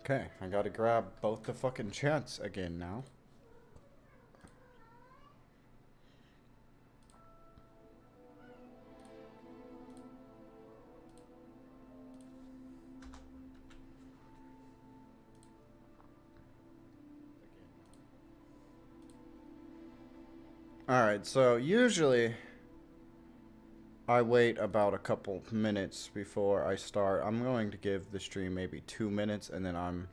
Okay, I gotta grab both the fucking chats again now. Alright, so usually I wait about a couple minutes before I start. I'm going to give the stream maybe 2 minutes and then I'm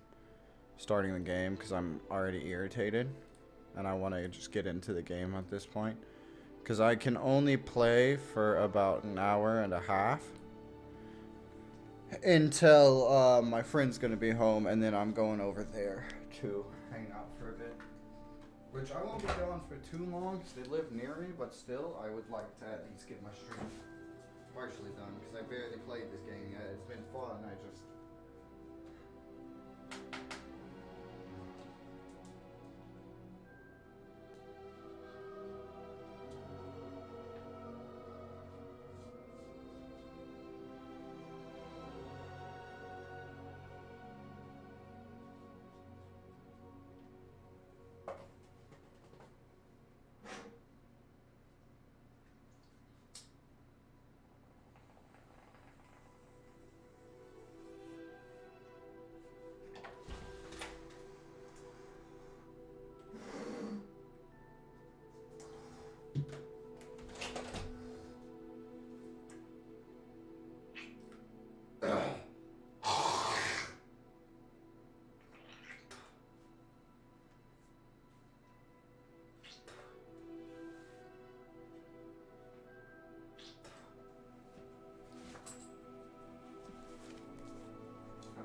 starting the game because I'm already irritated and I want to just get into the game at this point. Because I can only play for about an hour and a half until my friend's going to be home, and then I'm going over there to hang out for a bit. Which I won't be gone for too long because they live near me, but still, I would like to at least get my stream partially done because I barely played this game yet. It's been fun, I just...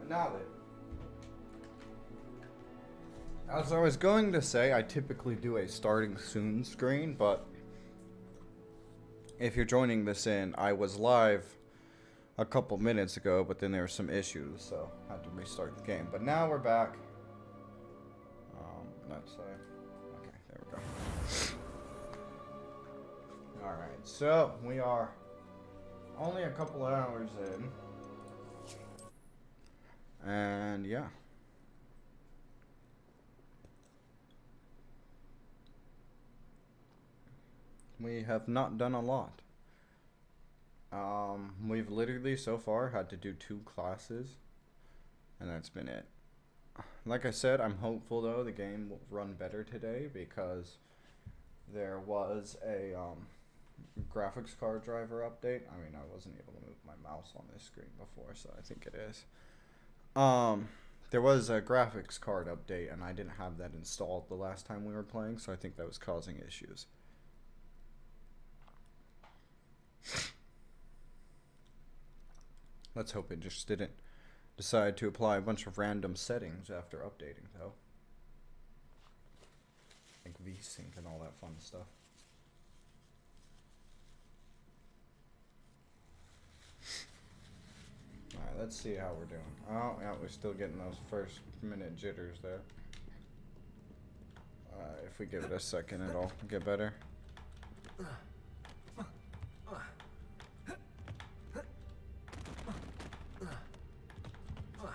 Now then, as I was going to say, I typically do a starting soon screen, but if you're joining this in, I was live a couple minutes ago, but then there were some issues, so I had to restart the game. But now we're back. Let's say, okay, there we go. Alright, so we are only a couple hours in. And yeah. We have not done a lot. We've literally so far had to do 2 classes, and that's been it. Like I said, I'm hopeful though the game will run better today because there was a graphics card driver update. I mean, I wasn't able to move my mouse on this screen before, so I think it is. There was a graphics card update, and I didn't have that installed the last time we were playing, so I think that was causing issues. Let's hope it just didn't decide to apply a bunch of random settings after updating, though. Like VSync and all that fun stuff. Alright, let's see how we're doing. Oh, yeah, we're still getting those first minute jitters there. If we give it a second, it'll get better.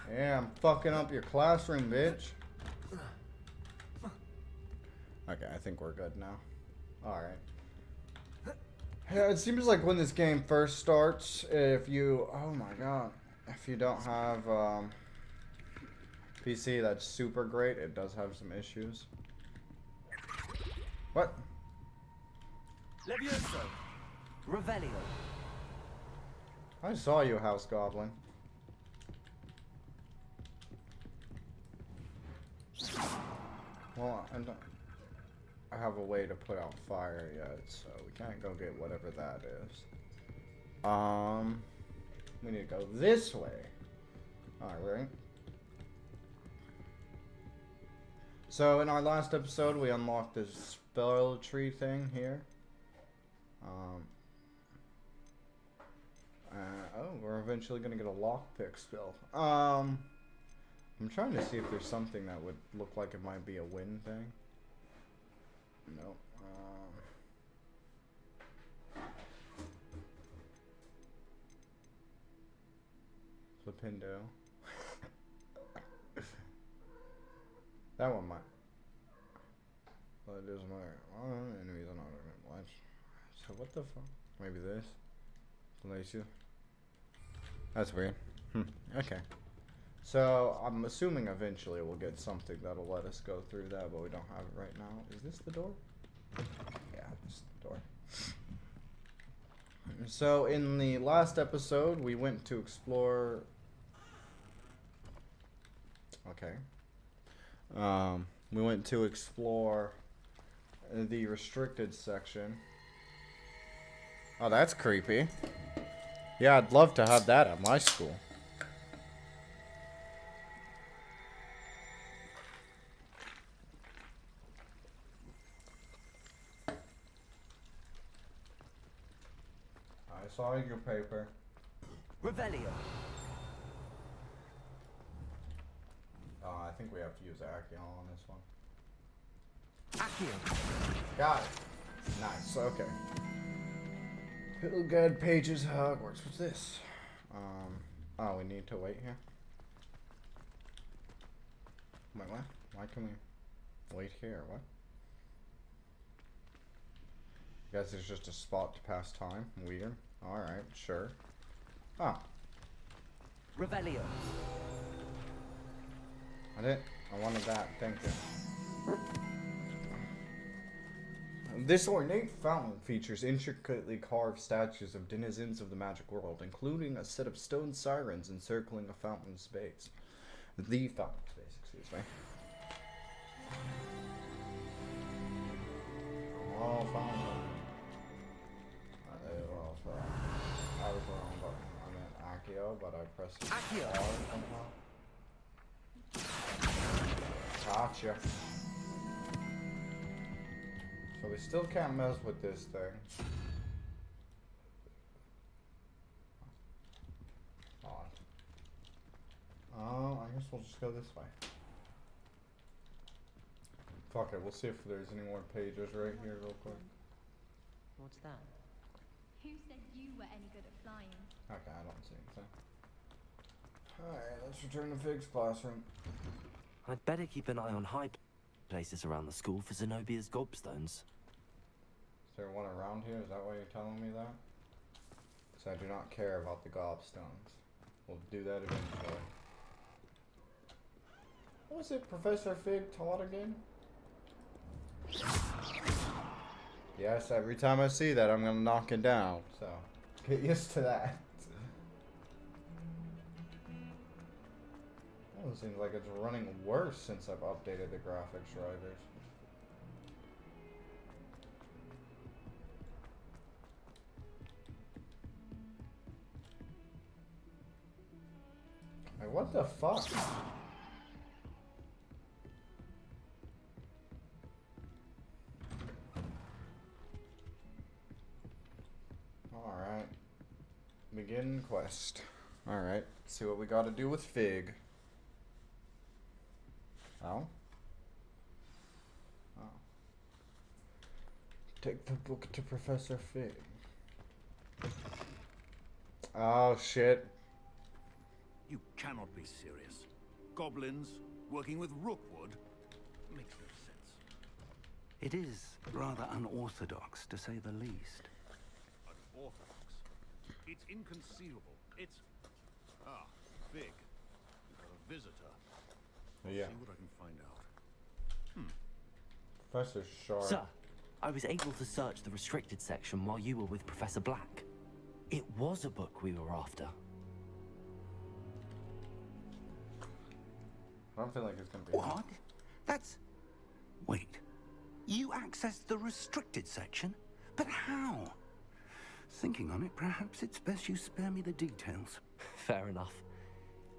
Yeah, I'm fucking up your classroom, bitch. Okay, I think we're good now. Alright. Yeah, it seems like when this game first starts, if you... Oh my god. If you don't have PC, that's super great. It does have some issues. What? Levioso. Revelio. I saw you, House Goblin. Well, I have a way to put out fire yet, so we can't go get whatever that is. We need to go this way. Alright. So in our last episode, we unlocked this spell tree thing here. Oh, we're eventually gonna get a lockpick spell. I'm trying to see if there's something that would look like it might be a win thing. Nope. Flipindo. That one might. But it doesn't matter. Enemies are not what? So what the fuck? Maybe this. Delays you. That's weird. Okay. So I'm assuming eventually we'll get something that'll let us go through that, but we don't have it right now. Is this the door? Yeah, this is the door. So in the last episode, we went to explore. Okay. We went to explore the restricted section. Oh, that's creepy. Yeah, I'd love to have that at my school. I saw your paper. Revelio. I think we have to use Accio on this one. Accio. Got it. Nice. Okay. Pilgad Pages Hogwarts. What's this? Oh, we need to wait here. Wait, what? Why can we wait here? What? Guess it's just a spot to pass time. Weird. Alright, sure. Oh. Revelio. I wanted that. Thank you. This ornate fountain features intricately carved statues of denizens of the magic world, including a set of stone sirens encircling a fountain space. The fountain space, excuse me. Oh, fountain. I was wrong button. I meant Accio, but I pressed Accio. R somehow. Gotcha. So we still can't mess with this thing. Odd. Oh, I guess we'll just go this way. Fuck it, we'll see if there's any more pages right here real quick. What's that? Who said you were any good at flying? Okay, I don't see anything. Alright, let's return to Fig's classroom. I'd better keep an eye on high places around the school for Zenobia's gobstones. Is there one around here? Is that why you're telling me that? So I do not care about the gobstones. We'll do that eventually. What was it Professor Fig taught again? Yes, every time I see that, I'm gonna knock it down. So, get used to that. Oh, it seems like it's running worse since I've updated the graphics drivers. Like, what the fuck? Alright. Begin quest. Alright, see what we gotta do with Fig. Oh? Oh. Take the book to Professor Fig. Oh, shit. You cannot be serious. Goblins working with Rookwood makes no sense. It is rather unorthodox, to say the least. Unorthodox. It's inconceivable. It's... Ah, Fig. You've got a visitor. Yeah. See what I can find out. Professor Sharp. Sir, I was able to search the restricted section while you were with Professor Black. It was a book we were after. I don't feel like it's gonna be. What? That's... Wait. You accessed the restricted section? But how? Thinking on it, perhaps it's best you spare me the details. Fair enough.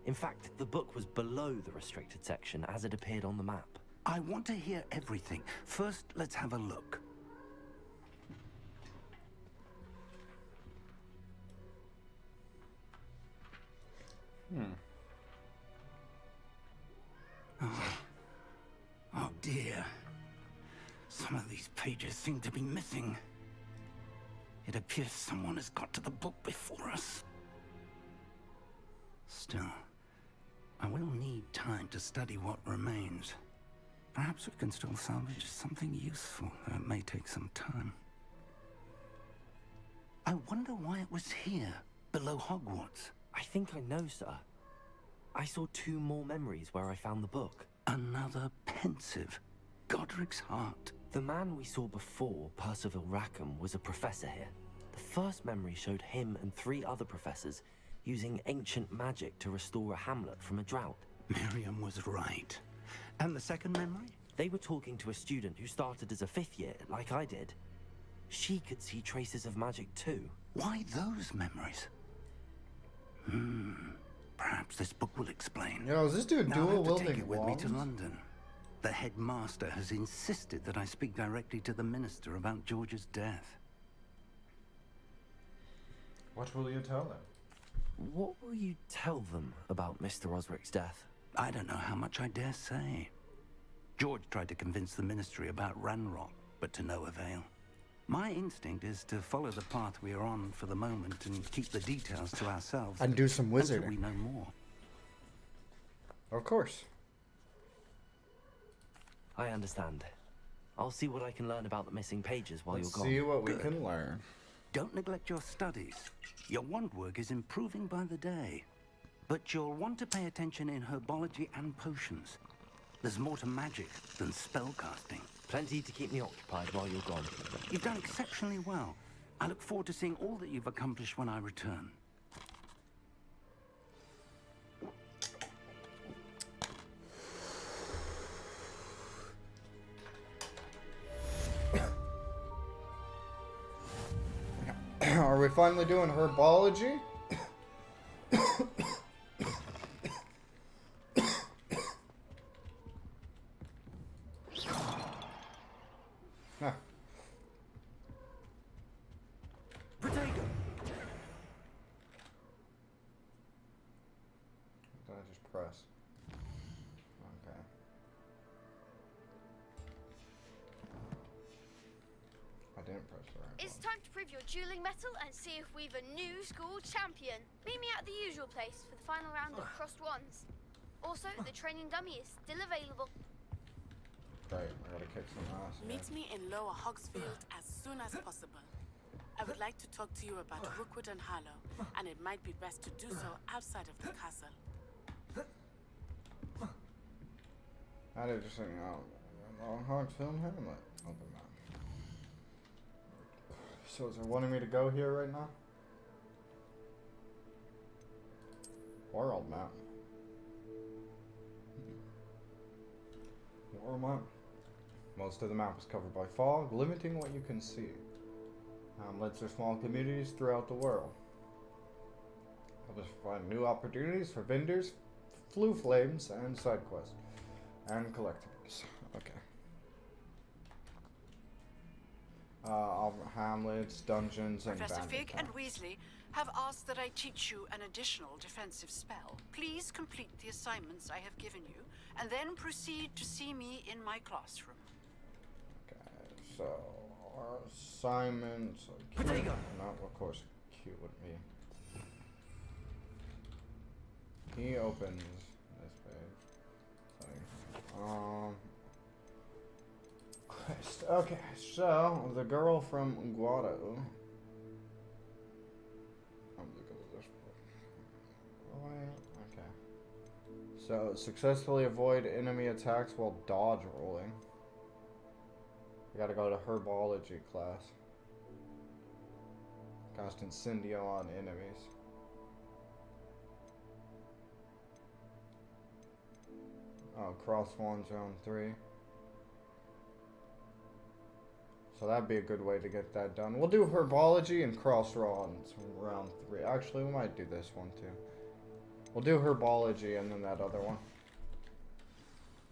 In fact, the book was below the restricted section as it appeared on the map. I want to hear everything. First, let's have a look. Oh dear. Some of these pages seem to be missing. It appears someone has got to the book before us. Still, I will need time to study what remains. Perhaps we can still salvage something useful, though it may take some time. I wonder why it was here, below Hogwarts. I think I know, sir. I saw 2 more memories where I found the book. Another pensive. Godric's heart. The man we saw before, Percival Rackham, was a professor here. The first memory showed him and 3 other professors using ancient magic to restore a hamlet from a drought. Miriam was right. And the second memory? They were talking to a student who started as a 5th year, like I did. She could see traces of magic too. Why those memories? Perhaps this book will explain. Yo, is this dude Now I dual have to take wielding it with me to wands? London. The headmaster has insisted that I speak directly to the minister about George's death. What will you tell them? What will you tell them about Mr. Osric's death? I don't know how much I dare say. George tried to convince the ministry about Ranrock, but to no avail. My instinct is to follow the path we are on for the moment and keep the details to ourselves. And do some until wizarding. we know more. Of course. I understand. I'll see what I can learn about the missing pages while Let's you're gone. see what we Good. can learn. Don't neglect your studies. Your wand work is improving by the day. But you'll want to pay attention in herbology and potions. There's more to magic than spellcasting. Plenty to keep me occupied while you're gone. You've done exceptionally well. I look forward to seeing all that you've accomplished when I return. Are we finally doing herbology? Huh. Protego! Did I just press? Okay. I didn't press the right It's button. time to prove your dueling mettle and see if we've a new school champion. Meet me at the usual place for the final round of crossed wands. Also, the training dummy is still available. Great, I gotta kick some ass. Meet me in Lower Hogsfield as soon as possible. I would like to talk to you about Rookwood and Harlow, and it might be best to do so outside of the castle. I did just think, Long Hog Film Hamlet. Open map. So is it wanting me to go here right now? World map. World map. Most of the map is covered by fog, limiting what you can see. Hamlets are small communities throughout the world. Help us find new opportunities for vendors, flue flames, and side quests. And collectibles. Okay. Hamlets, dungeons, and Professor bandit Fig town. and Weasley have asked that I teach you an additional defensive spell. Please complete the assignments I have given you, and then proceed to see me in my classroom. Okay, so our assignments. Protego! Not, of course, Q would be. He opens this page. Sorry. Quest. Okay, so the girl from Guado. I'm looking at this book. Okay. So successfully avoid enemy attacks while dodge rolling. I gotta go to herbology class. Cast Incendio on enemies. Oh, cross wands round 3. So that'd be a good way to get that done. We'll do herbology and cross wands round 3. Actually, we might do this one too. We'll do herbology and then that other one.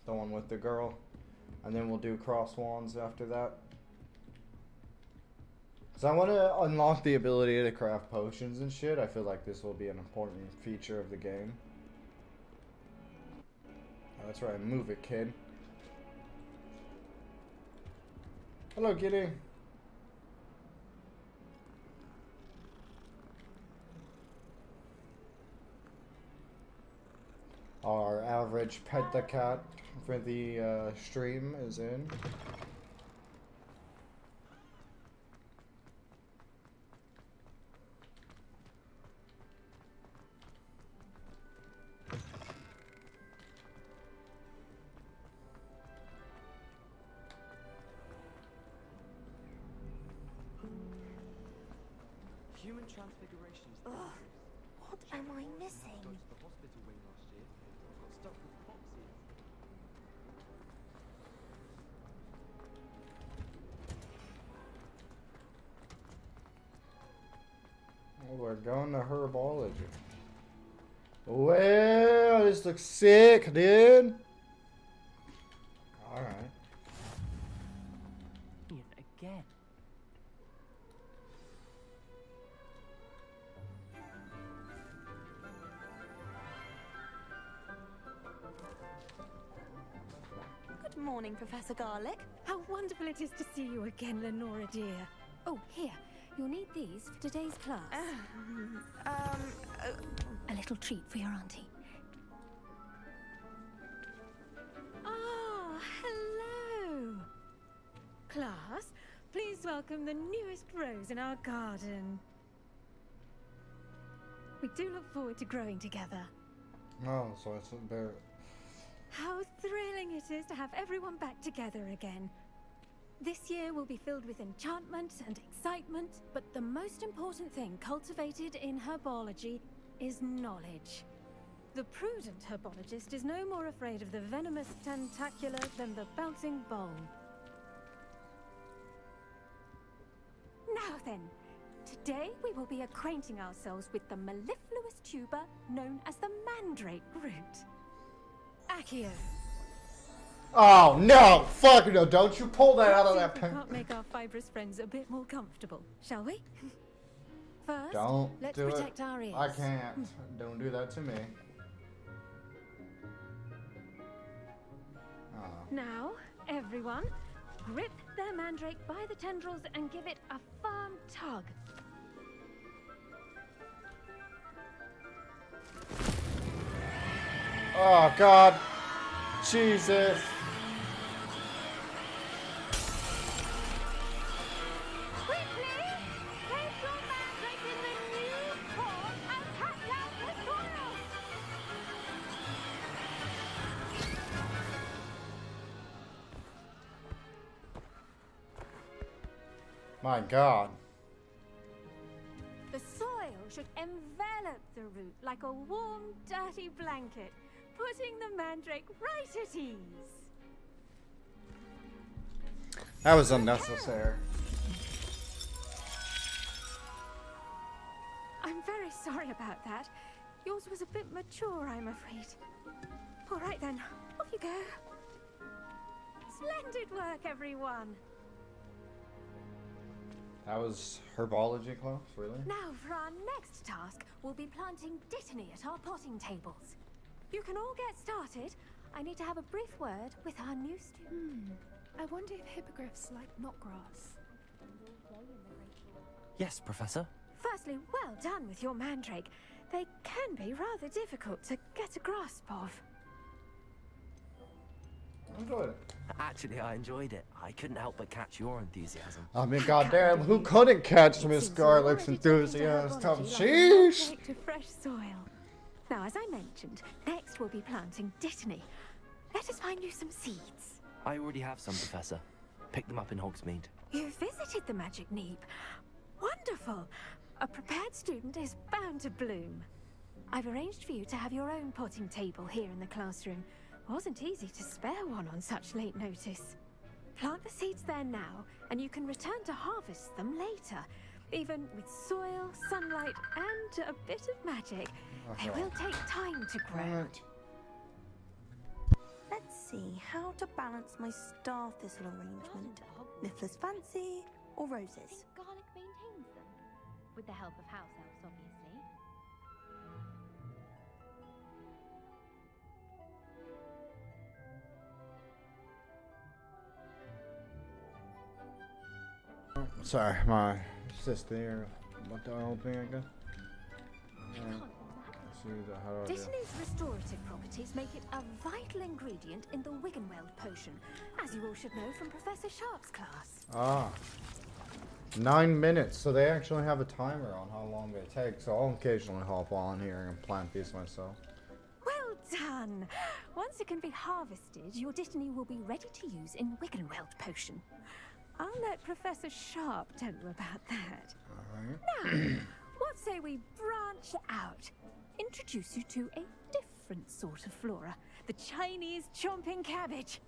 The one with the girl. And then we'll do cross wands after that. Because I want to unlock the ability to craft potions and shit. I feel like this will be an important feature of the game. Oh, that's right, move it, kid. Hello, kitty. Our average pet the cat for the stream is in. Human transfiguration is dangerous. What am I missing? I dodged the hospital wing last year. Got stuck with foxes. Oh, we're going to herbology. Well, this looks sick, dude. Alright. Again. Good morning, Professor Garlick. How wonderful it is to see you again, Lenora dear. Oh, here. You'll need these for today's class. A little treat for your auntie. Ah, hello. Class, please welcome the newest rose in our garden. We do look forward to growing together. Oh, so it's a bear. How thrilling it is to have everyone back together again. This year will be filled with enchantment and excitement, but the most important thing cultivated in herbology is knowledge. The prudent herbologist is no more afraid of the venomous tentacular than the bouncing bulb. Now then, today we will be acquainting ourselves with the mellifluous tuber known as the mandrake root. Accio. Oh no! Fuck no! Don't you pull that out of that We pen. can't make our fibrous friends a bit more comfortable, shall we? First, Don't let's do protect it. our ears. I can't. Don't do that to me. Oh. Now, everyone, grip their mandrake by the tendrils and give it a firm tug. Oh God. Jesus. Quickly, place your mandrake in the new pot and cut out the soil. My God. The soil should envelop the root like a warm, dirty blanket, putting the mandrake right at ease. That was unnecessary. I'm very sorry about that. Yours was a bit mature, I'm afraid. All right then, off you go. Splendid work, everyone. That was herbology class, really? Now for our next task, we'll be planting dittany at our potting tables. You can all get started. I need to have a brief word with our new student. I wonder if hippogriffs like knotgrass. Yes, Professor. Firstly, well done with your mandrake. They can be rather difficult to get a grasp of. Enjoyed it. Actually, I enjoyed it. I couldn't help but catch your enthusiasm. I mean, goddamn, who couldn't catch Miss Garlick's enthusiasm? Sheesh! To fresh soil. Now, as I mentioned, next we'll be planting dittany. Let us find you some seeds. I already have some, Professor. Picked them up in Hogsmeade. You visited the Magic Neep. Wonderful! A prepared student is bound to bloom. I've arranged for you to have your own potting table here in the classroom. Wasn't easy to spare one on such late notice. Plant the seeds there now, and you can return to harvest them later. Even with soil, sunlight, and a bit of magic, they will take time to grow. Let's see how to balance my star thistle arrangement. Niffler's fancy or roses? Garlic maintains them. With the help of house elves, obviously. Sorry, my sister here. What the whole thing, I guess? How do I do? Dittany's restorative properties make it a vital ingredient in the Wiggenweld potion, as you all should know from Professor Sharp's class. Ah. 9 minutes, so they actually have a timer on how long it takes, so I'll occasionally hop on here and plant these myself. Well done! Once it can be harvested, your Dittany will be ready to use in Wiggenweld potion. I'll let Professor Sharp tell you about that. Alright. Now, what say we branch out? Introduce you to a different sort of flora, the Chinese chomping cabbage.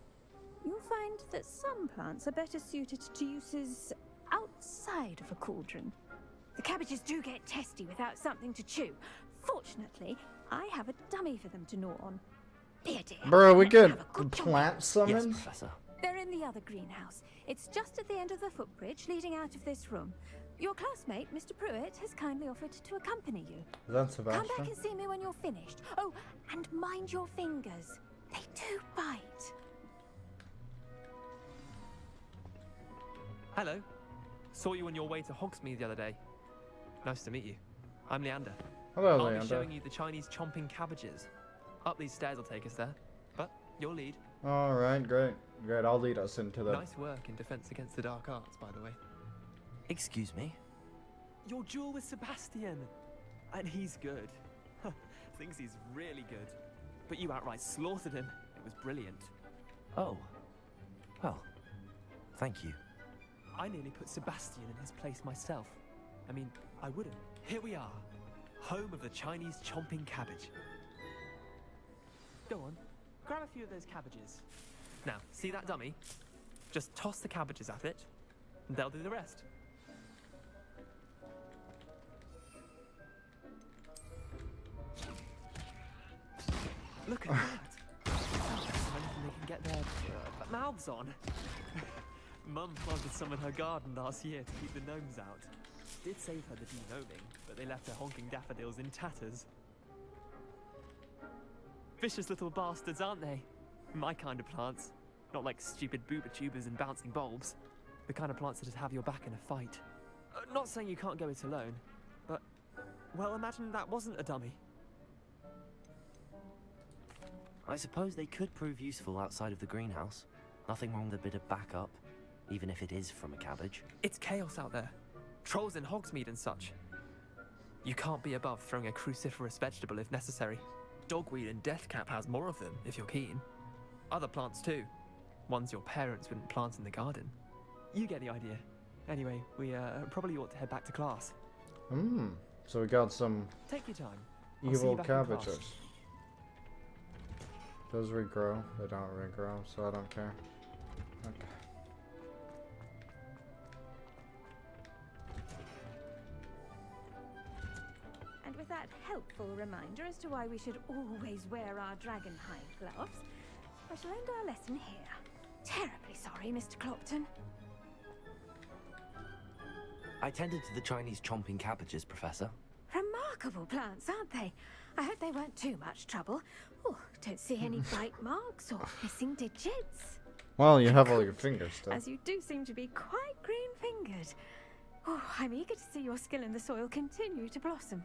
You'll find that some plants are better suited to uses outside of a cauldron. The cabbages do get testy without something to chew. Fortunately, I have a dummy for them to gnaw on. Be a dear. Bro, we Let's get have a good plant summons? Yes, Professor. They're in the other greenhouse. It's just at the end of the footbridge leading out of this room. Your classmate, Mr. Pruitt, has kindly offered to accompany you. Is that Sebastian? Come back and see me when you're finished. Oh, and mind your fingers. They do bite. Hello. Saw you on your way to Hogsmeade the other day. Nice to meet you. I'm Leander. Hello, I'll Leander. be showing you the Chinese chomping cabbages. Up these stairs will take us there. But you'll lead. Alright, great. Great, I'll lead us into the... Nice work in Defense Against the Dark Arts, by the way. Excuse me? Your duel with Sebastian. And he's good. Thinks he's really good. But you outright slaughtered him. It was brilliant. Oh. Well, thank you. I nearly put Sebastian in his place myself. I mean, I wouldn't. Here we are. Home of the Chinese chomping cabbage. Go on. Grab a few of those cabbages. Now, see that dummy? Just toss the cabbages at it, and they'll do the rest. Look at that! They can get their mouths on. Mum planted some in her garden last year to keep the gnomes out. Did save her the de-gnoming, but they left her honking daffodils in tatters. Vicious little bastards, aren't they? My kind of plants. Not like stupid booba tubers and bouncing bulbs. The kind of plants that'd have your back in a fight. Not saying you can't go it alone, but... well, imagine that wasn't a dummy. I suppose they could prove useful outside of the greenhouse. Nothing wrong with a bit of backup, even if it is from a cabbage. It's chaos out there. Trolls in Hogsmeade and such. You can't be above throwing a cruciferous vegetable if necessary. Dogweed and deathcap has more of them, if you're keen. Other plants too. Ones your parents wouldn't plant in the garden. You get the idea. Anyway, we probably ought to head back to class. So we got some Take your time. I'll see evil you back in class. cabbages. Those regrow. They don't regrow, so I don't care. Okay. And with that helpful reminder as to why we should always wear our dragonhide gloves, I shall end our lesson here. Terribly sorry, Mr. Clopton. I tended to the Chinese chomping cabbages, Professor. Remarkable plants, aren't they? I hope they weren't too much trouble. Oh, don't see any bite marks or missing digits. Well, you have all your fingers still. As you do seem to be quite green-fingered. Oh, I'm eager to see your skill in the soil continue to blossom.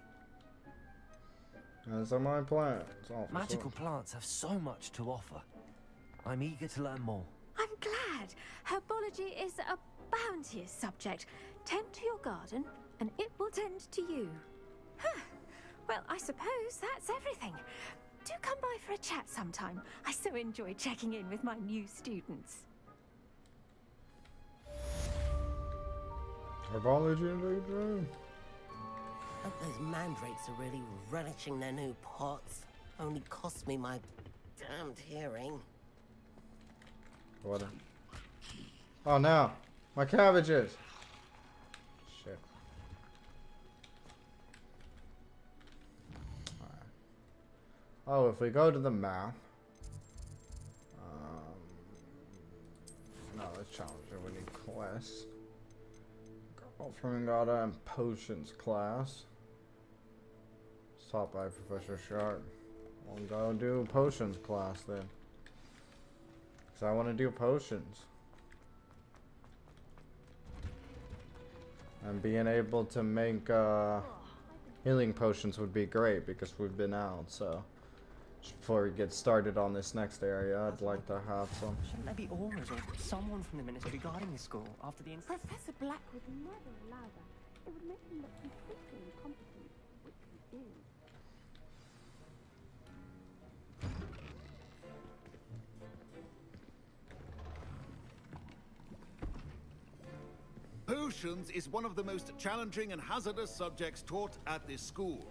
Those are my plants. Magical plants have so much to offer. I'm eager to learn more. I'm glad. Herbology is a bounteous subject. Tend to your garden, and it will tend to you. Huh. Well, I suppose that's everything. Do come by for a chat sometime. I so enjoy checking in with my new students. Herbology indeed, right? Hope those mandrakes are really relishing their new pots. Only cost me my damned hearing. What? Oh no! My cabbages! Shit. Alright. Oh, if we go to the map. No, let's challenge it. We need quests. Flamingata and Potions class. It's taught by Professor Sharp. We'll go do Potions class then. Because I want to do potions. And being able to make Healing potions would be great because we've been out, so just before we get started on this next area, I'd like to have some. Shouldn't there be aurors or someone from the ministry guarding the school after the incident? Professor Black would never allow that. It would make him look completely incompetent, which he is. Potions is one of the most challenging and hazardous subjects taught at this school.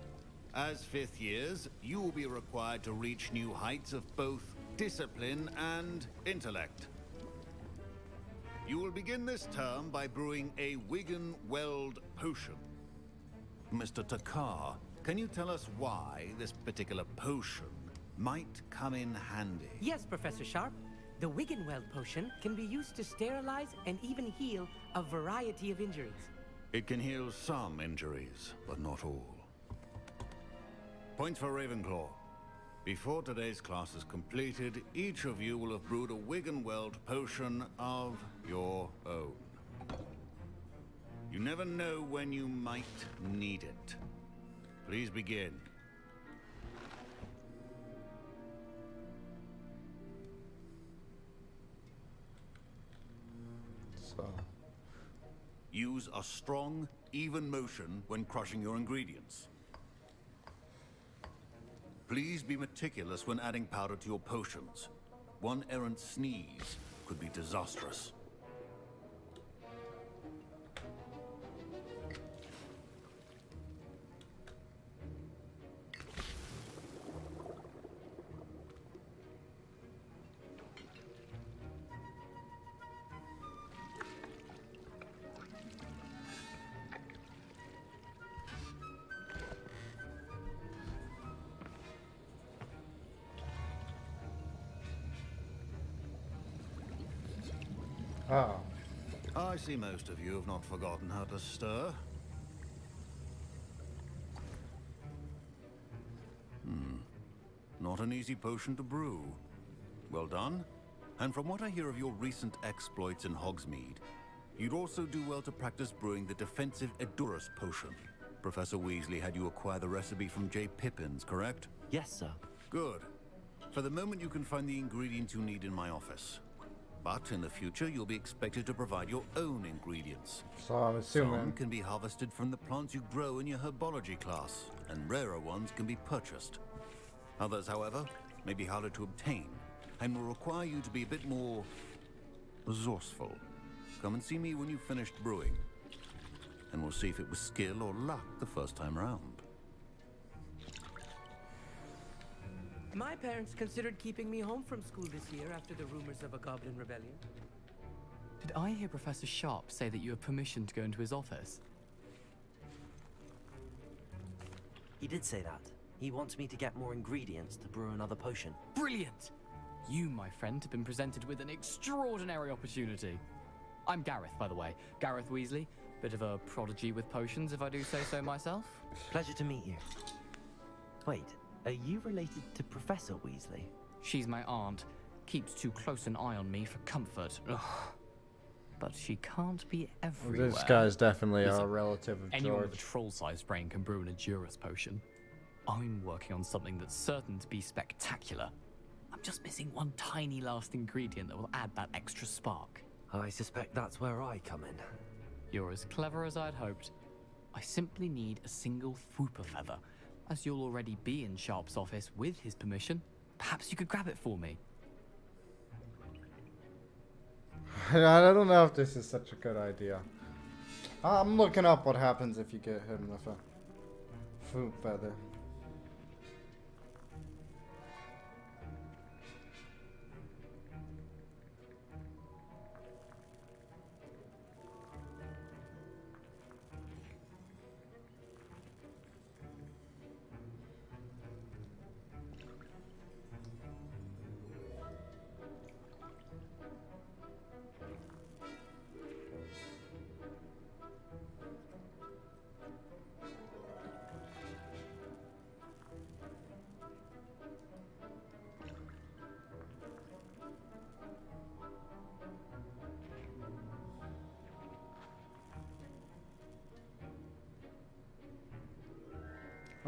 As fifth years, you will be required to reach new heights of both discipline and intellect. You will begin this term by brewing a Wigan-Weld potion. Mr. Takar, can you tell us why this particular potion might come in handy? Yes, Professor Sharp. The Wiggenweld potion can be used to sterilize and even heal a variety of injuries. It can heal some injuries, but not all. Point for Ravenclaw. Before today's class is completed, each of you will have brewed a Wiggenweld potion of your own. You never know when you might need it. Please begin. Use a strong, even motion when crushing your ingredients. Please be meticulous when adding powder to your potions. One errant sneeze could be disastrous. Oh. I see most of you have not forgotten how to stir. Not an easy potion to brew. Well done. And from what I hear of your recent exploits in Hogsmeade, you'd also do well to practice brewing the defensive Edurus potion. Professor Weasley had you acquire the recipe from J. Pippin's, correct? Yes, sir. Good. For the moment, you can find the ingredients you need in my office. But in the future, you'll be expected to provide your own ingredients. So I'm assuming some can be harvested from the plants you grow in your herbology class, and rarer ones can be purchased. Others, however, may be harder to obtain, and will require you to be a bit more resourceful. Come and see me when you've finished brewing, and we'll see if it was skill or luck the first time round. My parents considered keeping me home from school this year after the rumors of a goblin rebellion. Did I hear Professor Sharp say that you have permission to go into his office? He did say that. He wants me to get more ingredients to brew another potion. Brilliant! You, my friend, have been presented with an extraordinary opportunity. I'm Gareth, by the way. Gareth Weasley. Bit of a prodigy with potions, if I do say so myself. Pleasure to meet you. Wait, are you related to Professor Weasley? She's my aunt. Keeps too close an eye on me for comfort. Ugh. But she can't be everywhere. This guy's definitely Listen, a relative of anyone George. with a troll-sized brain can brew an Edurus potion. I'm working on something that's certain to be spectacular. I'm just missing one tiny last ingredient that will add that extra spark. I suspect that's where I come in. You're as clever as I'd hoped. I simply need a single Fwooper feather. As you'll already be in Sharp's office with his permission, perhaps you could grab it for me. I don't know if this is such a good idea. I'm looking up what happens if you get hit with a food feather.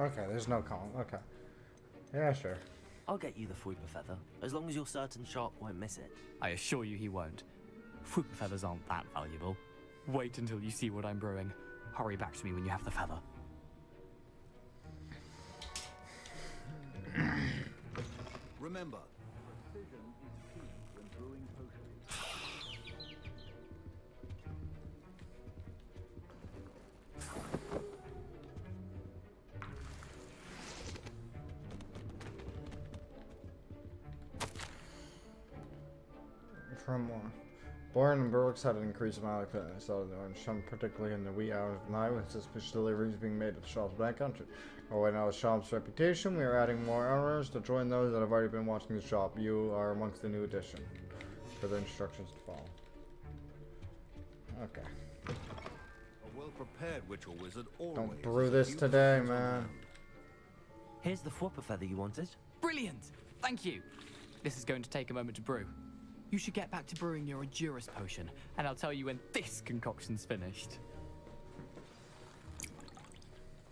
Okay, there's no column. Okay. Yeah, sure. I'll get you the Fruiper feather, as long as you're certain Sharp won't miss it. I assure you he won't. Fruit feathers aren't that valuable. Wait until you see what I'm brewing. Hurry back to me when you have the feather. Remember, precision is key when brewing potions. From one. Boren and Brooks had an increased amount of fitness, some particularly in the wee hours of the night when suspicious deliveries being made at the shop's backcountry. Owing out the shop's reputation, we are adding more owners to join those that have already been watching the shop. You are amongst the new addition. Further instructions to follow. Okay. A well-prepared witch or wizard always. Don't brew this today, man. Here's the Fruiper feather you wanted. Brilliant! Thank you! This is going to take a moment to brew. You should get back to brewing your Endurance potion, and I'll tell you when this concoction's finished.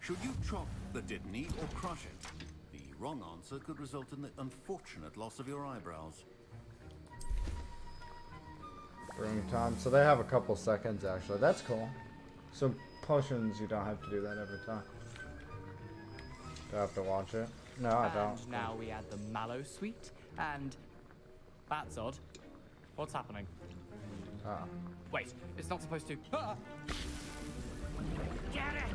Should you chop the Didney or crush it? The wrong answer could result in the unfortunate loss of your eyebrows. Brewing time. So they have a couple seconds, actually. That's cool. So potions, you don't have to do that every time. Do I have to watch it? No, I don't. And now we add the mallow sweet, and... That's odd. What's happening? Wait, it's not supposed to... Ah! Get it!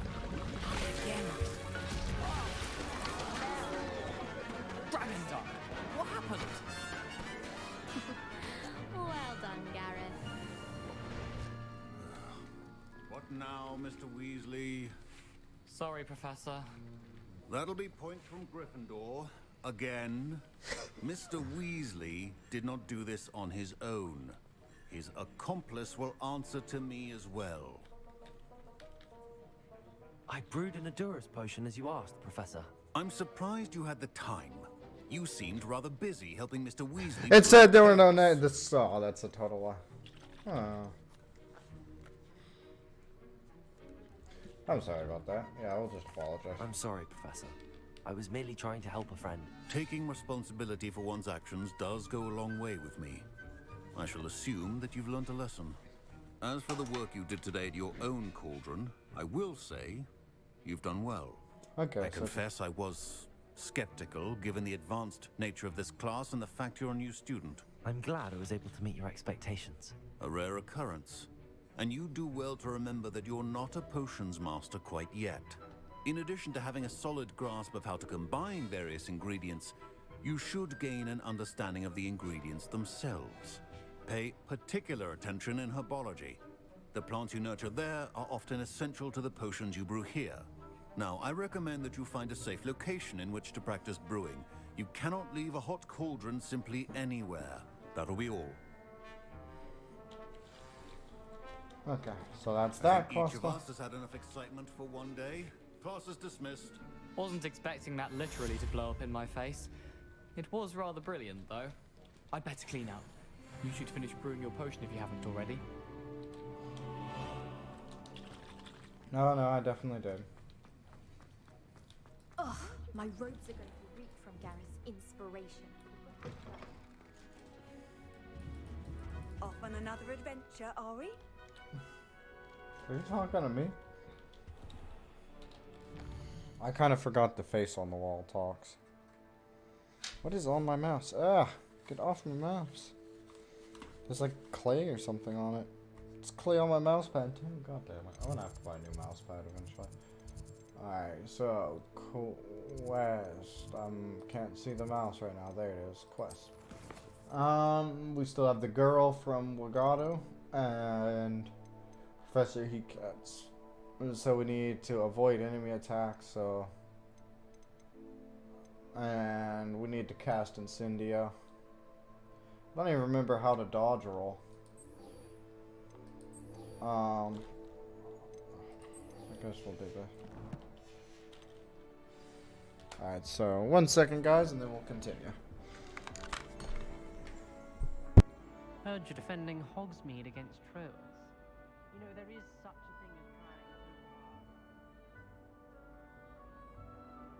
Dragon Dog! What happened? Well done, Gareth. What now, Mr. Weasley? Sorry, Professor. That'll be points from Gryffindor. Again. Mr. Weasley did not do this on his own. His accomplice will answer to me as well. I brewed an Endurance potion as you asked, Professor. I'm surprised you had the time. You seemed rather busy helping Mr. Weasley. It said there were no names. Oh, that's a total lie. Oh. I'm sorry about that. Yeah, I'll just apologize. I'm sorry, Professor. I was merely trying to help a friend. Taking responsibility for one's actions does go a long way with me. I shall assume that you've learnt a lesson. As for the work you did today at your own cauldron, I will say you've done well. Okay. I confess I was skeptical given the advanced nature of this class and the fact you're a new student. I'm glad I was able to meet your expectations. A rare occurrence. And you do well to remember that you're not a potions master quite yet. In addition to having a solid grasp of how to combine various ingredients, you should gain an understanding of the ingredients themselves. Pay particular attention in herbology. The plants you nurture there are often essential to the potions you brew here. Now, I recommend that you find a safe location in which to practice brewing. You cannot leave a hot cauldron simply anywhere. That'll be all. Okay, so that's that. Each of us has had enough excitement for one day. Class is dismissed. Wasn't expecting that literally to blow up in my face. It was rather brilliant, though. I'd better clean up. You should finish brewing your potion if you haven't already. No, I definitely did. Ugh, my robes are going to reek from Gareth's inspiration. Off on another adventure, are we? Are you talking to me? I kind of forgot the face on the wall talks. What is on my mouse? Ah, get off my mouse. There's like clay or something on it. It's clay on my mouse pad too. God damn it. I'm gonna have to buy a new mouse pad eventually. Alright, so quest. Can't see the mouse right now. There it is. Quest. We still have the girl from Wagado and Professor Heatcats. So we need to avoid enemy attacks, and we need to cast Incendio. I don't even remember how to dodge roll. I guess we'll do that. Alright, so 1 second guys, and then we'll continue. Heard you're defending Hogsmeade against trolls. You know, there is such a thing as trying too hard.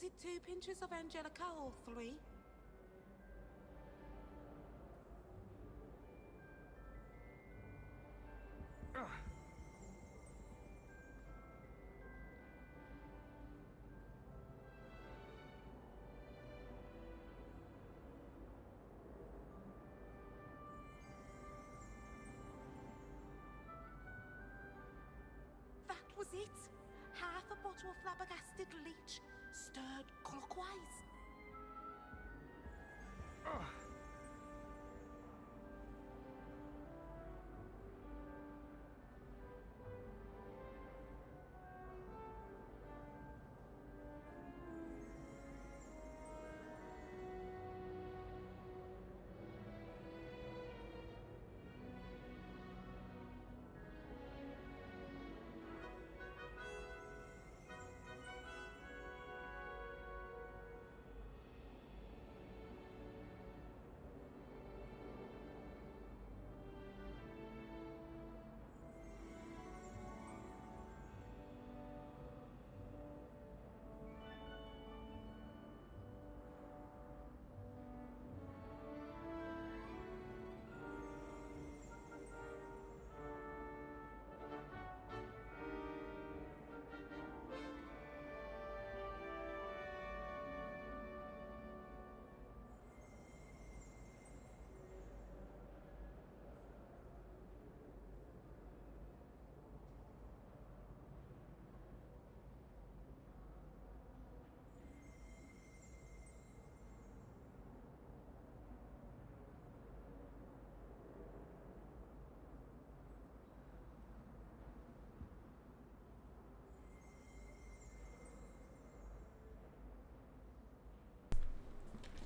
Was it 2 pinches of Angelica or 3? That was it. Half a bottle of flabbergasted leech, stirred clockwise.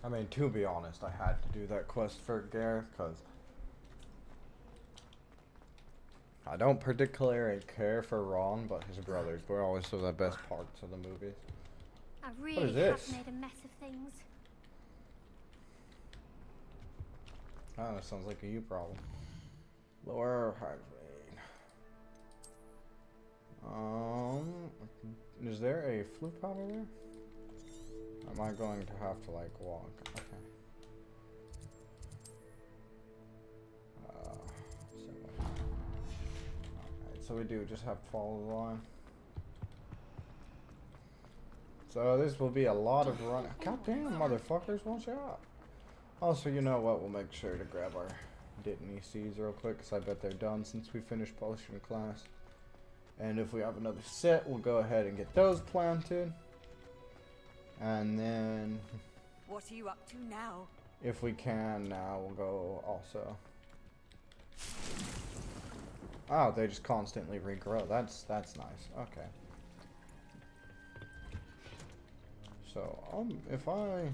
I mean, to be honest, I had to do that quest for Gareth, because I don't particularly care for Ron, but his brothers were always some of the best parts of the movies. I What really is this? have made a mess of things. Oh, that sounds like a you problem. Lower Highway. Is there a flute powder there? Am I going to have to like walk? Okay. Alright, so we do just have to follow the line. So this will be a lot of running. Goddamn, motherfuckers, one shot. Also, you know what? We'll make sure to grab our Dittany Seeds real quick, because I bet they're done since we finished potion class. And if we have another set, we'll go ahead and get those planted. And then, what are you up to now? if we can, now we'll go also. Oh, they just constantly regrow. That's nice. Okay. So, if I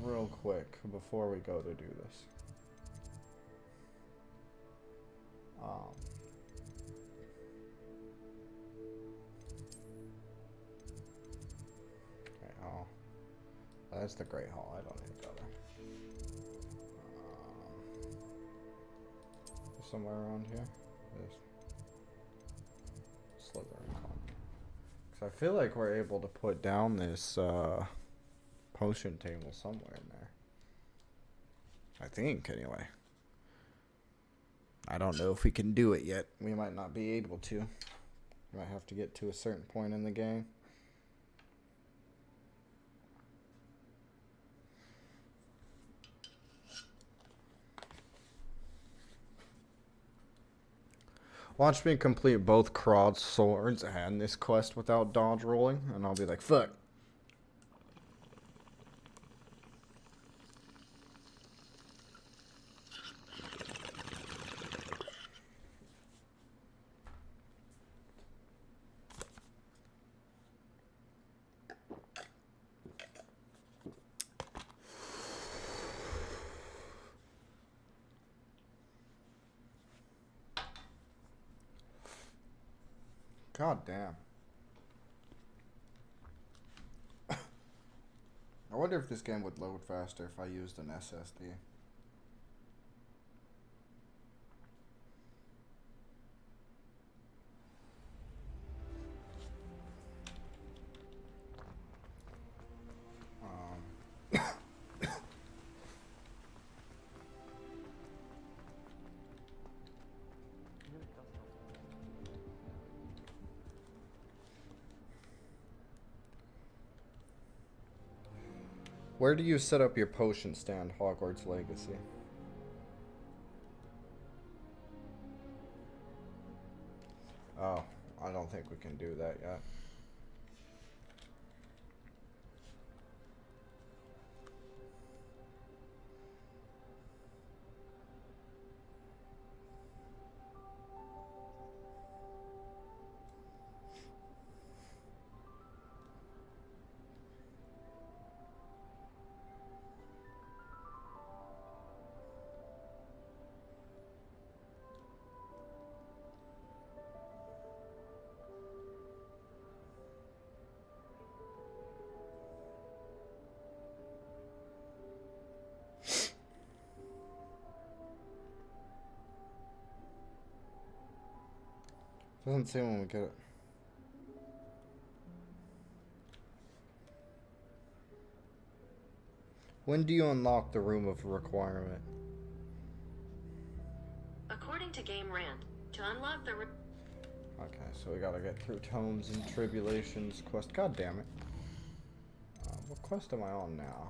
real quick before we go to do this. Okay, oh. That's the Great Hall. I don't need to go there. Somewhere around here. This Slytherin con. Because I feel like we're able to put down this potion table somewhere in there. I think, anyway. I don't know if we can do it yet. We might not be able to. We might have to get to a certain point in the game. Watch me complete both Crod's swords and this quest without dodge rolling, and I'll be like, fuck. God damn. I wonder if this game would load faster if I used an SSD. Where do you set up your potion stand, Hogwarts Legacy? Oh, I don't think we can do that yet. Doesn't say when we get it. When do you unlock the room of requirement? According to Game Rant, to unlock the Okay, so we gotta get through Tomes and Tribulations quest. God damn it. What quest am I on now?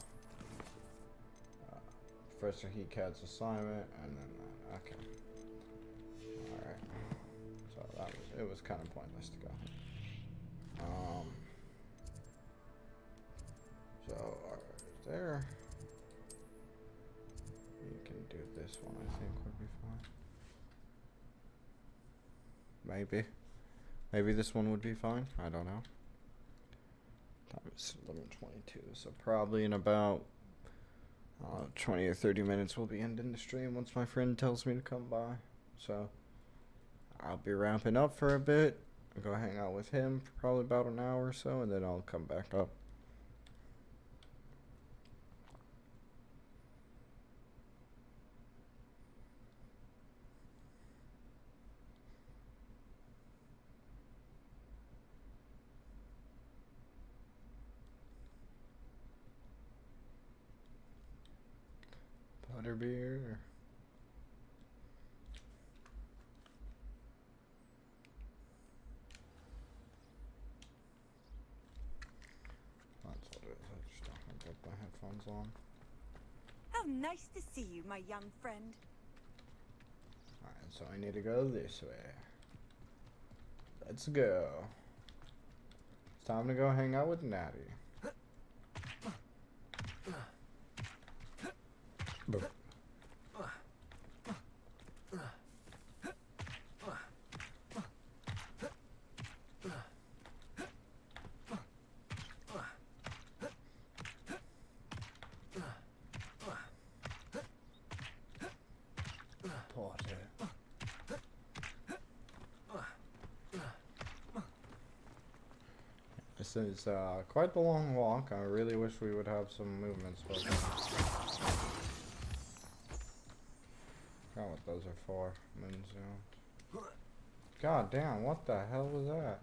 Professor Heatcat's assignment, and then that. Okay. Alright. So that was, it was kind of pointless to go. So, there. You can do this one, I think would be fine. Maybe. Maybe this one would be fine. I don't know. Time is 11:22, so probably in about 20 or 30 minutes we'll be ending the stream once my friend tells me to come by. So I'll be ramping up for a bit. I'll go hang out with him for probably about an hour or so, and then I'll come back up. Butterbeer. That's what it is. I just don't get my headphones on. How nice to see you, my young friend. Alright, so I need to go this way. Let's go. It's time to go hang out with Natty. Boom. This is quite the long walk. I really wish we would have some movement spells. Forgot what those are for. Moonzone. God damn, what the hell was that?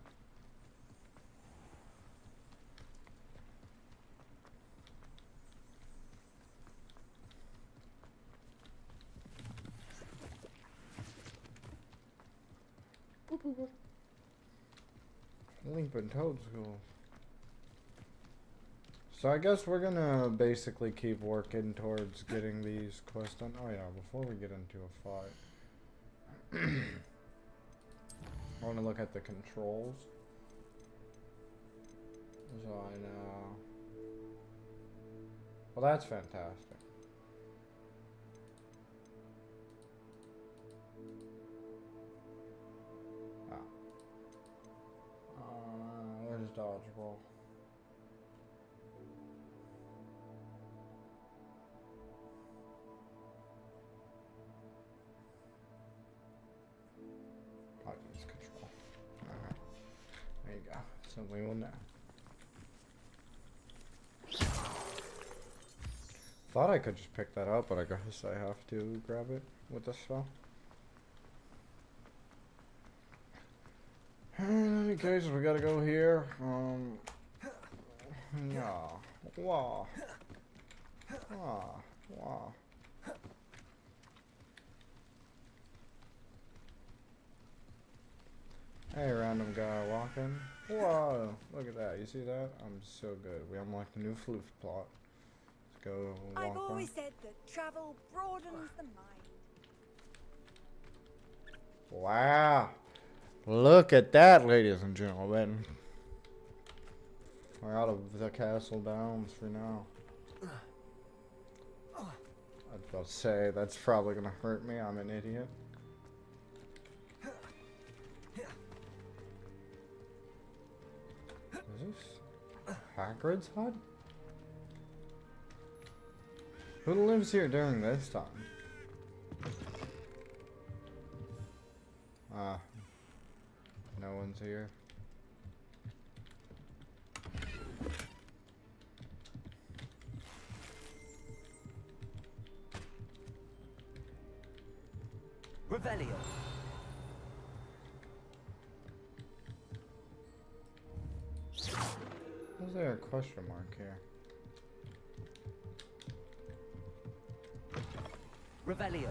Leaping Toad School. So I guess we're gonna basically keep working towards getting these quests done. Oh yeah, before we get into a fight. I want to look at the controls. So I know. Well, that's fantastic. Where's dodgeball? Audience control. Alright. There you go. So we will know. Thought I could just pick that up, but I guess I have to grab it with the spell. In any case, we gotta go here. Yeah. Wow. Wow. Wow. Hey, random guy walking. Whoa. Look at that. You see that? I'm so good. We unlocked a new floof plot. go I've walk always around. said that travel broadens the mind. Wow. Look at that, ladies and gentlemen. We're out of the castle bounds for now. I was about to say, that's probably gonna hurt me. I'm an idiot. Is this Hagrid's hut? Who lives here during this time? Ah. No one's here. Revelio. How's there a question mark here? Revelio.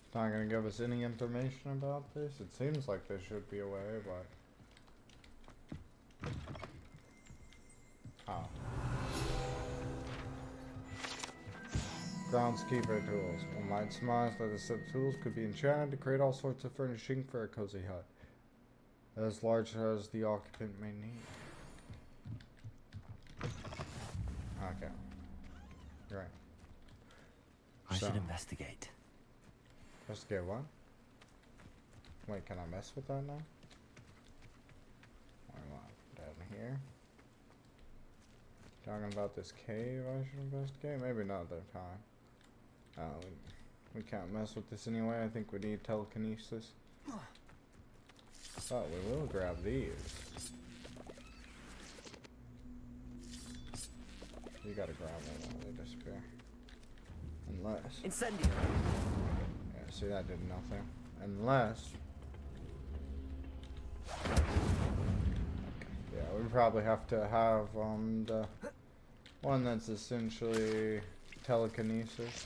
It's not gonna give us any information about this. It seems like there should be a way, but oh. Groundskeeper tools. One might surmise that the set of tools could be enchanted to create all sorts of furnishing for a cozy hut, as large as the occupant may need. Okay. Right. I should investigate. Investigate what? Wait, can I mess with that now? Why not? Down here. Talking about this cave I should investigate? Maybe not that time. We can't mess with this anyway. I think we need telekinesis. But we will grab these. You gotta grab them while they disappear. Unless... Incendio! Yeah, see, that did nothing. Unless... Yeah, we probably have to have the one that's essentially telekinesis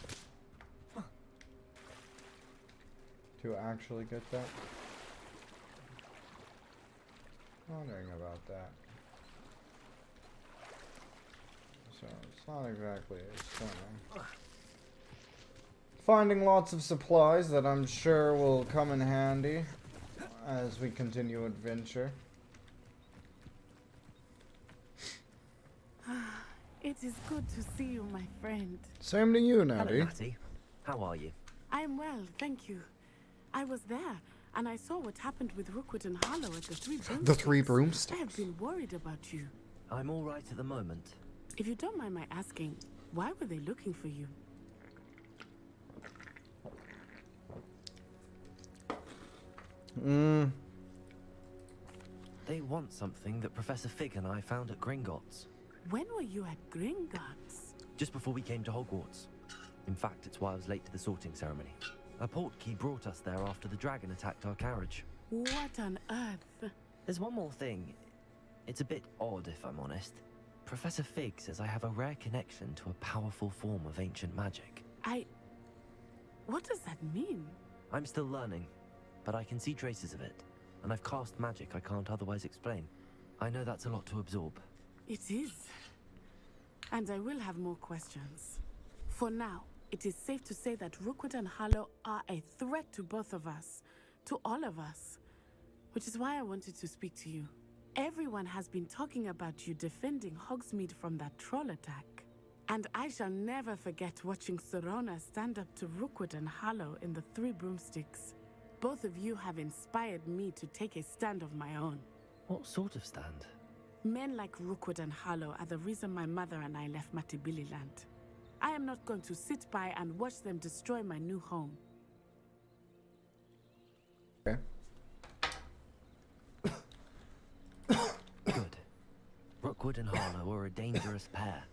to actually get that. Wondering about that. So it's not exactly a swimming. Finding lots of supplies that I'm sure will come in handy as we continue adventure. It is good to see you, my friend. Same to you, Natty. Hello, Natty. How are you? I'm well, thank you. I was there, and I saw what happened with Rookwood and Harlow at the Three Broomsticks. The Three Broomsticks. I have been worried about you. I'm all right at the moment. If you don't mind my asking, why were they looking for you? They want something that Professor Fig and I found at Gringotts. When were you at Gringotts? Just before we came to Hogwarts. In fact, it's why I was late to the sorting ceremony. A portkey brought us there after the dragon attacked our carriage. What on earth? There's one more thing. It's a bit odd, if I'm honest. Professor Fig says I have a rare connection to a powerful form of ancient magic. What does that mean? I'm still learning, but I can see traces of it, and I've cast magic I can't otherwise explain. I know that's a lot to absorb. It is. And I will have more questions. For now, it is safe to say that Rookwood and Harlow are a threat to both of us, to all of us, which is why I wanted to speak to you. Everyone has been talking about you defending Hogsmeade from that troll attack. And I shall never forget watching Serona stand up to Rookwood and Harlow in the Three Broomsticks. Both of you have inspired me to take a stand of my own. What sort of stand? Men like Rookwood and Harlow are the reason my mother and I left Matibililand. I am not going to sit by and watch them destroy my new home. Okay. Good. Rookwood and Harlow are a dangerous pair.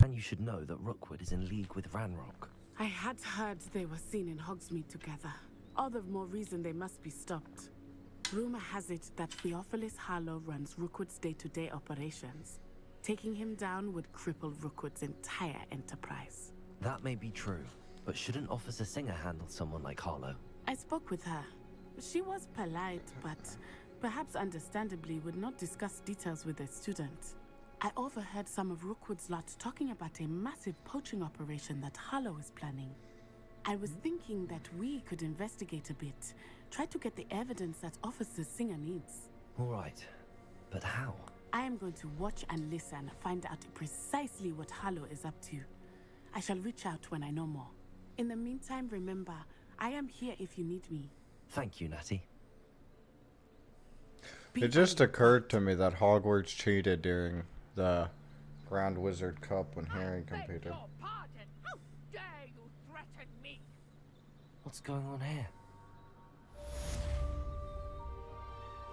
And you should know that Rookwood is in league with Ranrock. I had heard they were seen in Hogsmeade together. All the more reason they must be stopped. Rumor has it that Theophilus Harlow runs Rookwood's day-to-day operations. Taking him down would cripple Rookwood's entire enterprise. That may be true, but shouldn't Officer Singer handle someone like Harlow? I spoke with her. She was polite, but perhaps understandably, would not discuss details with their students. I overheard some of Rookwood's lot talking about a massive poaching operation that Harlow is planning. I was thinking that we could investigate a bit, try to get the evidence that Officer Singer needs. All right, but how? I am going to watch and listen, find out precisely what Harlow is up to. I shall reach out when I know more. In the meantime, remember, I am here if you need me. Thank you, Natty. It just occurred to me that Hogwarts cheated during the Grand Wizard Cup when Harry competed. How dare you threaten me? What's going on here?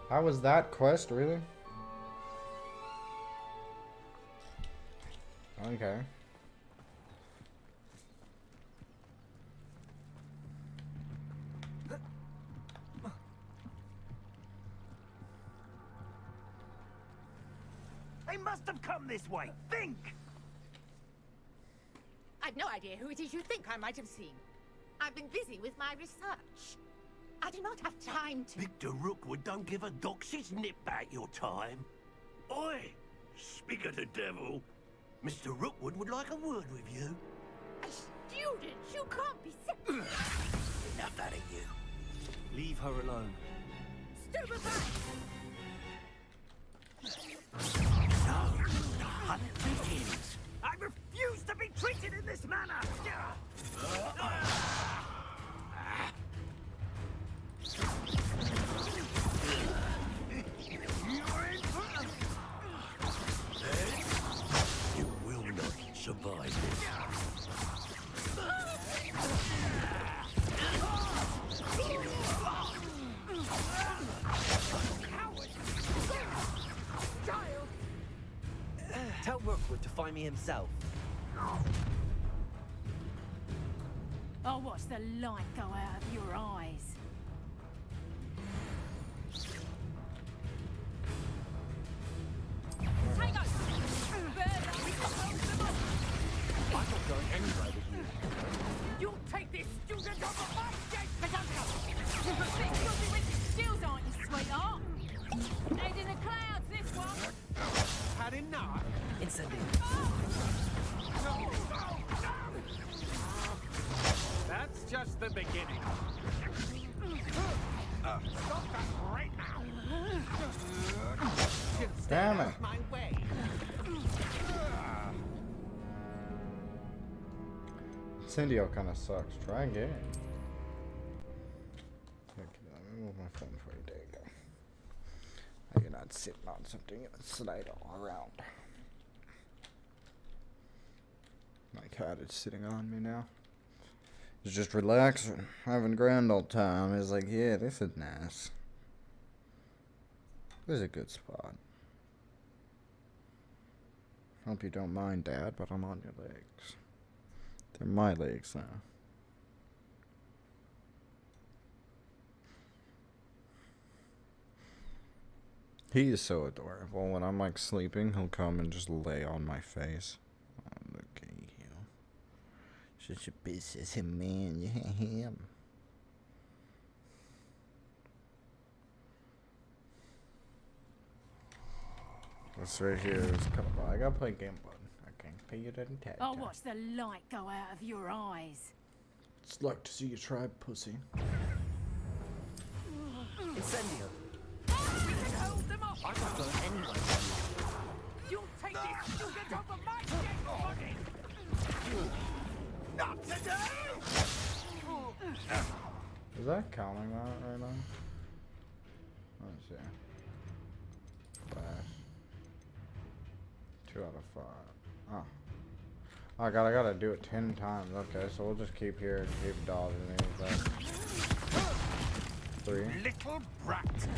How was that quest, really? Okay. They must have come this way. Think! I've no idea who it is you think I might have seen. I've been busy with my research. I do not have time to... Victor Rookwood don't give a doxy's nip back your time. Oi! Speak of the devil. Mr. Rookwood would like a word with you. A student? You can't be sick. Enough out of you. Leave her alone. Stupefy! No, the hunt begins. I refuse to be treated in this manner. You will not survive this. Tell Rookwood to find me himself. I'll watch the light go out of your eyes. Take us! I'm not going anywhere with you. You'll take this student off of my dead peduncle! These filthy wicked skills, aren't you, sweetheart? Head in the clouds, this one! Had enough? Incendiary. That's just the beginning. Stop that right now! Damn it. My way. Incendio kind of sucks. Try again. Okay, let me move my phone for you. There you go. Now you're not sitting on something and slide all around. My cat is sitting on me now. He's just relaxing, having a grand old time. He's like, yeah, this is nice. This is a good spot. Hope you don't mind, Dad, but I'm on your legs. They're my legs now. He is so adorable. When I'm like sleeping, he'll come and just lay on my face. Oh, look at you. Such a business man, you him. This right here is kind of. I gotta play game button. I can't pay you that in tag. I'll watch the light go out of your eyes. It's like to see you try, pussy. Incendio. You can hold them off! I'm not going anywhere. You'll take this student off of my dead body! Not today! Is that counting that right now? Let's see. Flash. 2 out of 5. Oh. I gotta do it 10 times. Okay, so we'll just keep here and keep dodging it. 3. Little brat.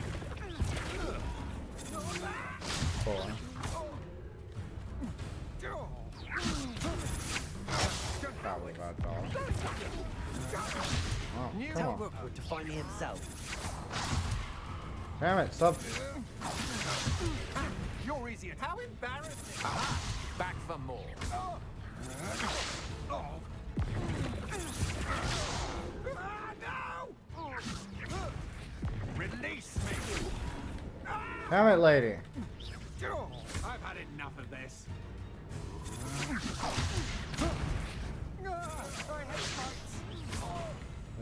4. Probably about dog. Oh, come Tell on. Rookwood to find me himself. Damn it, stop. You're easy. How embarrassing. Aha! Back for more. No! Release me! Damn it, lady. I've had enough of this.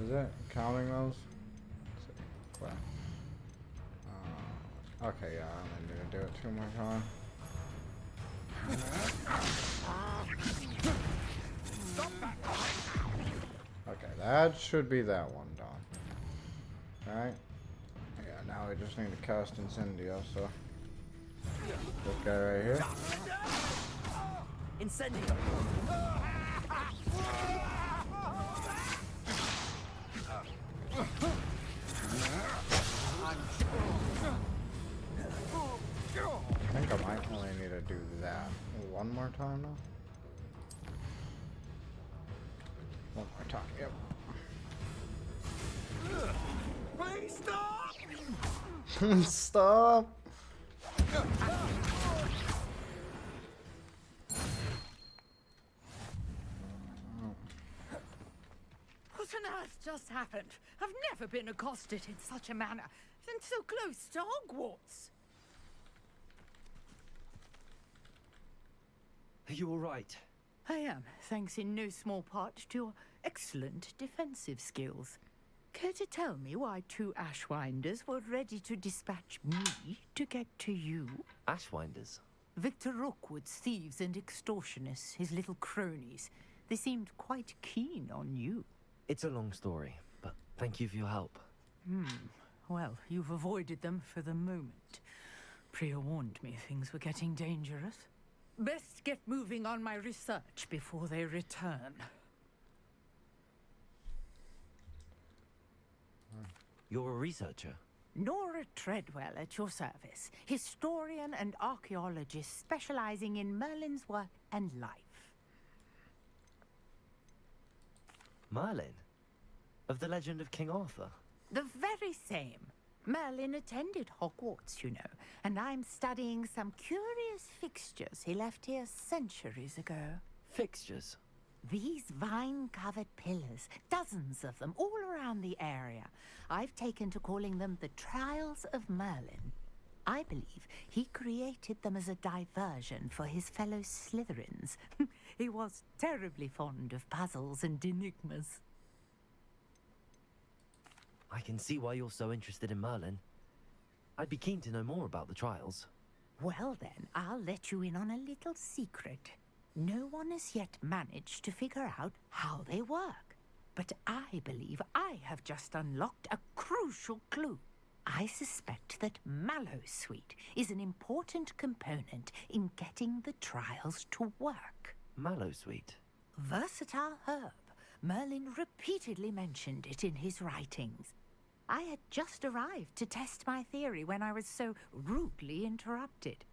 Is it counting those? Let's see. Okay, yeah, I only need to do it 2 more times. Okay, that should be that one done. Alright. Yeah, now we just need to cast Incendio, so this guy right here. Incendio. I think I might only need to do that 1 more time now. 1 more time, yep. Please stop! Stop! What on earth just happened? I've never been accosted in such a manner, and so close to Hogwarts. Are you all right? I am, thanks in no small part to your excellent defensive skills. Care to tell me why 2 Ashwinders were ready to dispatch me to get to you? Ashwinders? Victor Rookwood's thieves and extortionists, his little cronies. They seemed quite keen on you. It's a long story, but thank you for your help. Well, you've avoided them for the moment. Priya warned me things were getting dangerous. Best get moving on my research before they return. You're a researcher? Nora Treadwell at your service, historian and archaeologist specializing in Merlin's work and life. Merlin? Of the legend of King Arthur? The very same. Merlin attended Hogwarts, you know, and I'm studying some curious fixtures he left here centuries ago. Fixtures? These vine-covered pillars, dozens of them, all around the area. I've taken to calling them the Trials of Merlin. I believe he created them as a diversion for his fellow Slytherins. He was terribly fond of puzzles and enigmas. I can see why you're so interested in Merlin. I'd be keen to know more about the trials. Well then, I'll let you in on a little secret. No one has yet managed to figure out how they work. But I believe I have just unlocked a crucial clue. I suspect that Mallowsweet is an important component in getting the trials to work. Mallowsweet? Versatile herb. Merlin repeatedly mentioned it in his writings. I had just arrived to test my theory when I was so rudely interrupted.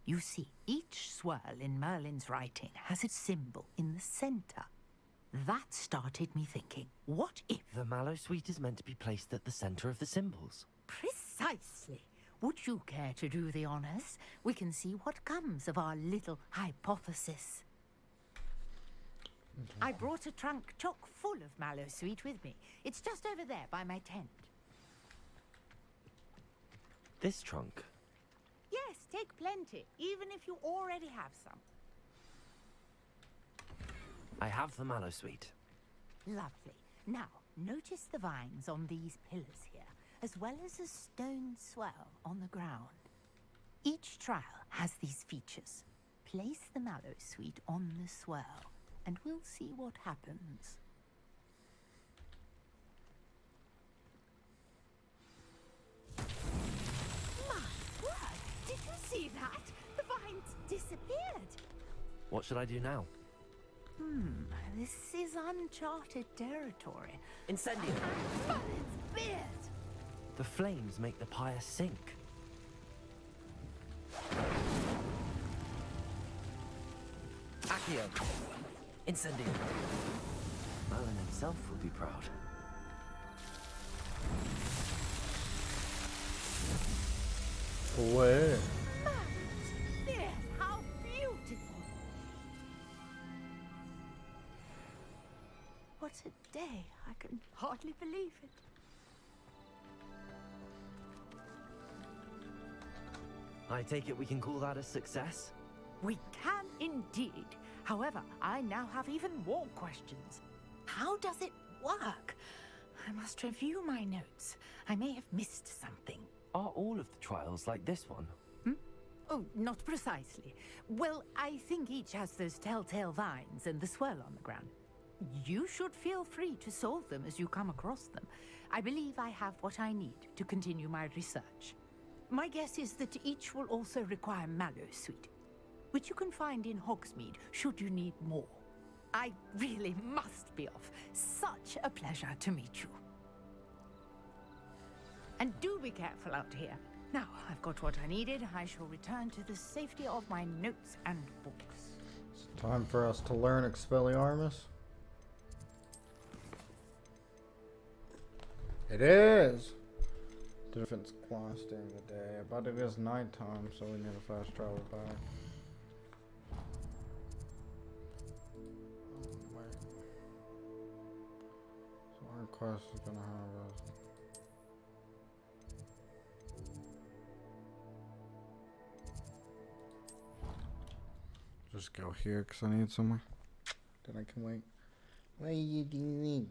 You see, each swirl in Merlin's writing has its symbol in the center. That started me thinking, what if... The Mallowsweet is meant to be placed at the center of the symbols. Precisely. Would you care to do the honors? We can see what comes of our little hypothesis. I brought a trunk chock full of Mallowsweet with me. It's just over there by my tent. This trunk? Yes, take plenty, even if you already have some. I have the Mallowsweet. Lovely. Now, notice the vines on these pillars here, as well as a stone swell on the ground. Each trial has these features. Place the Mallowsweet on the swell, and we'll see what happens. My word! Did you see that? The vines disappeared. What should I do now? This is uncharted territory. Incendio! Merlin's beard! The flames make the pyre sink. Accio! Incendio! Merlin himself will be proud. Where? Merlin's beard! How beautiful! What a day! I can hardly believe it. I take it we can call that a success? We can indeed. However, I now have even more questions. How does it work? I must review my notes. I may have missed something. Are all of the trials like this one? Oh, not precisely. Well, I think each has those telltale vines and the swirl on the ground. You should feel free to solve them as you come across them. I believe I have what I need to continue my research. My guess is that each will also require Mallowsweet, which you can find in Hogsmeade should you need more. I really must be off. Such a pleasure to meet you. And do be careful out here. Now, I've got what I needed. I shall return to the safety of my notes and books. It's time for us to learn Expelliarmus. It is! Different class during the day, but it is nighttime, so we need to fast travel back. Wait. So our quest is gonna have us. Just go here because I need somewhere. Then I can wait. What are you doing?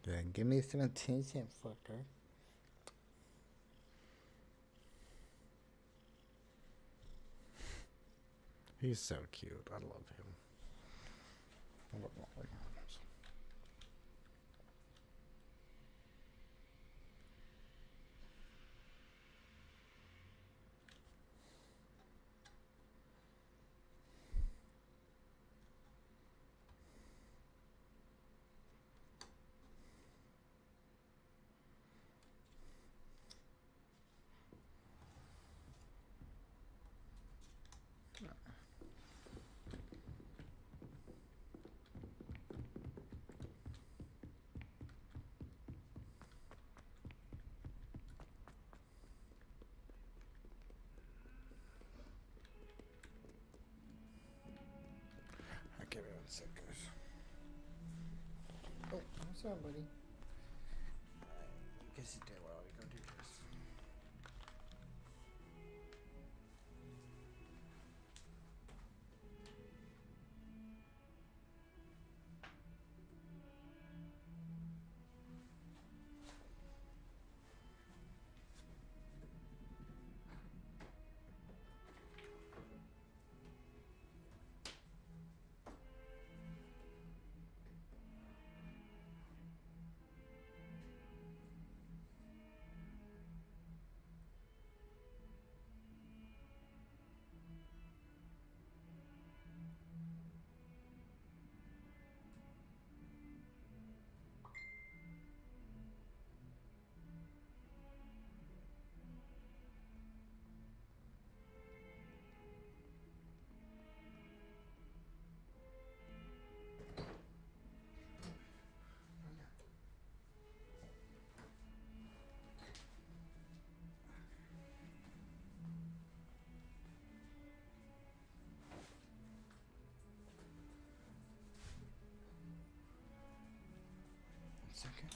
Yeah, give me some attention, fucker. He's so cute. I love him. I love all the animals. Give me 1 sec, guys. Oh, what's up, buddy? You can sit there while we go do this. Second.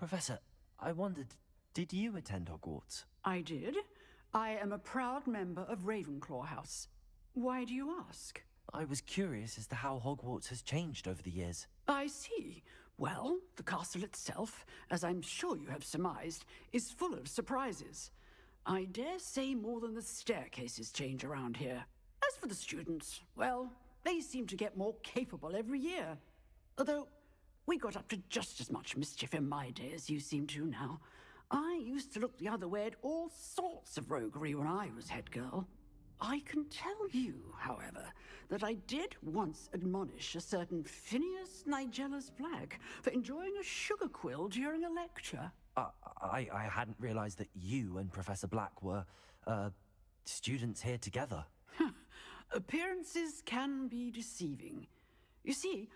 Professor, I wondered, did you attend Hogwarts? I did. I am a proud member of Ravenclaw House. Why do you ask? I was curious as to how Hogwarts has changed over the years. I see. Well, the castle itself, as I'm sure you have surmised, is full of surprises. I dare say more than the staircases change around here. As for the students, well, they seem to get more capable every year. Although, we got up to just as much mischief in my day as you seem to now. I used to look the other way at all sorts of roguery when I was head girl. I can tell you, however, that I did once admonish a certain Phineas Nigella's Black for enjoying a sugar quill during a lecture. I hadn't realized that you and Professor Black were, students here together. Appearances can be deceiving. You see,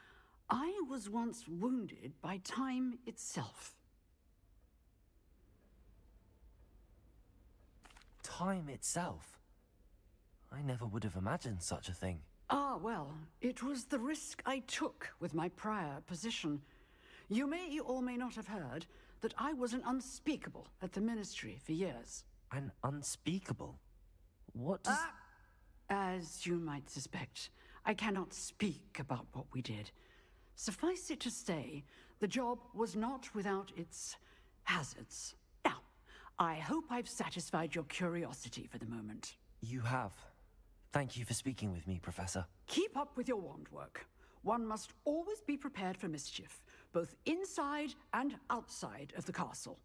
I was once wounded by time itself. Time itself? I never would have imagined such a thing. Ah, well, it was the risk I took with my prior position. You may or may not have heard that I was an unspeakable at the Ministry for years. An unspeakable? What does... As you might suspect, I cannot speak about what we did. Suffice it to say, the job was not without its hazards. Now, I hope I've satisfied your curiosity for the moment. You have. Thank you for speaking with me, Professor. Keep up with your wand work. One must always be prepared for mischief, both inside and outside of the castle.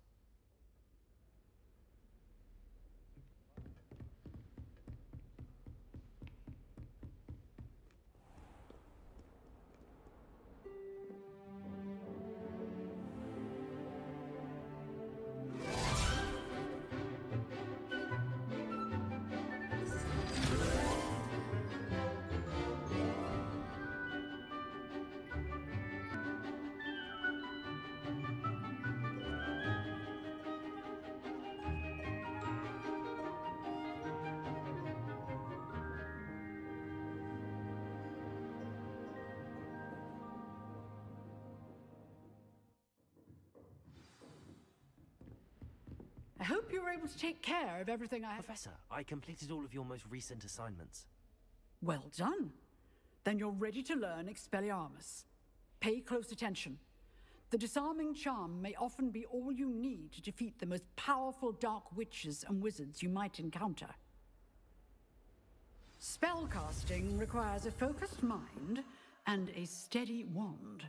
I hope you were able to take care of everything I have. Professor, I completed all of your most recent assignments. Well done. Then you're ready to learn Expelliarmus. Pay close attention. The disarming charm may often be all you need to defeat the most powerful dark witches and wizards you might encounter. Spellcasting requires a focused mind and a steady wand.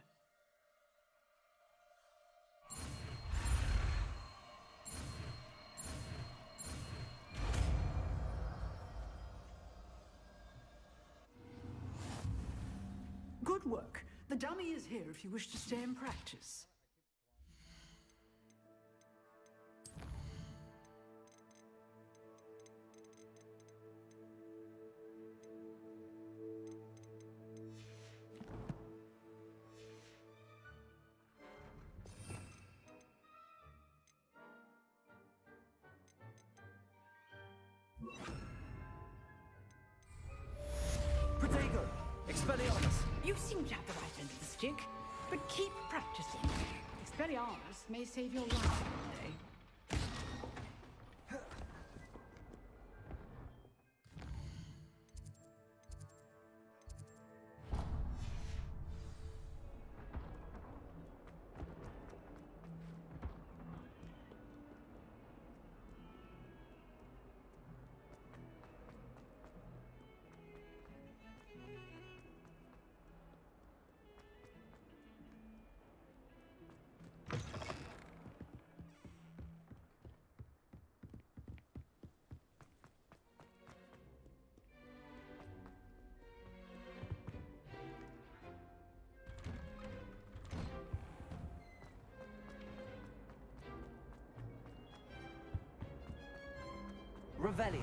Good work. The dummy is here if you wish to stay and practice. Protego! Expelliarmus! You seem to have the right end of the stick, but keep practicing. Expelliarmus may save your life one day. Revelio.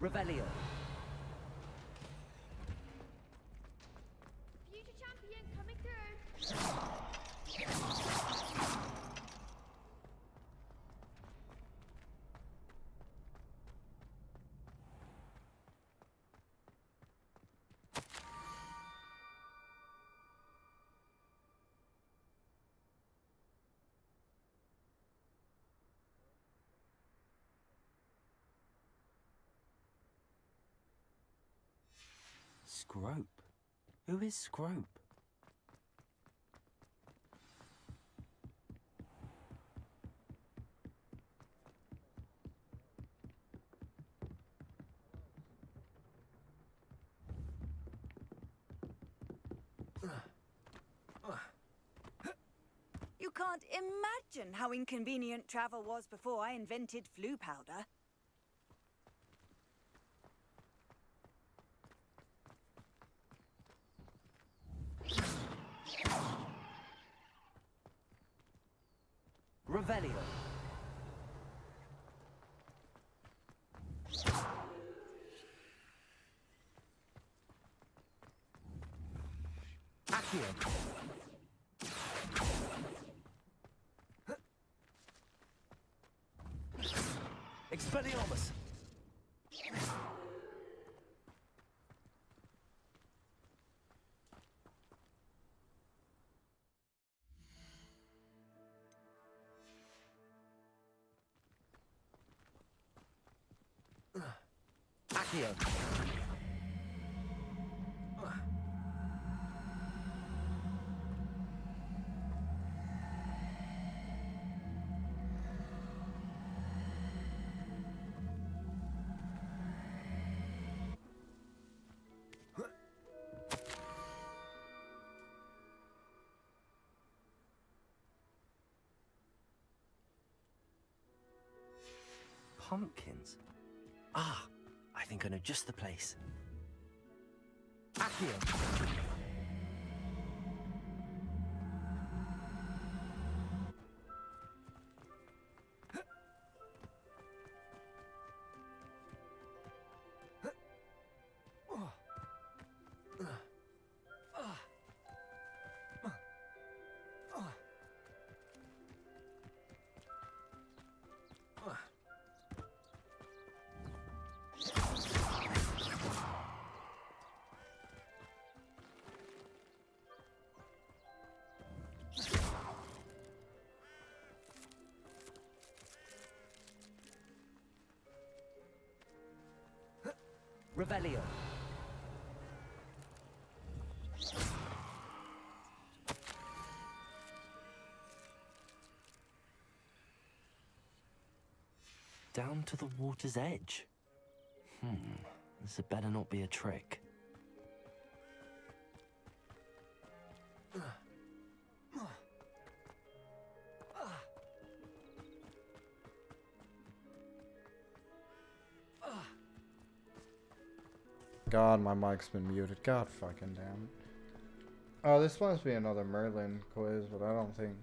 Revelio. Future champion coming through. Scrope? Who is Scrope? You can't imagine how inconvenient travel was before I invented flu powder. Revelio. Accio. Expelliarmus. Accio. Pumpkins? Ah, I think I know just the place. Accio. Revelio. Down to the water's edge. This had better not be a trick. God, my mic's been muted. God fucking damn it. Oh, this must be another Merlin quiz, but I don't think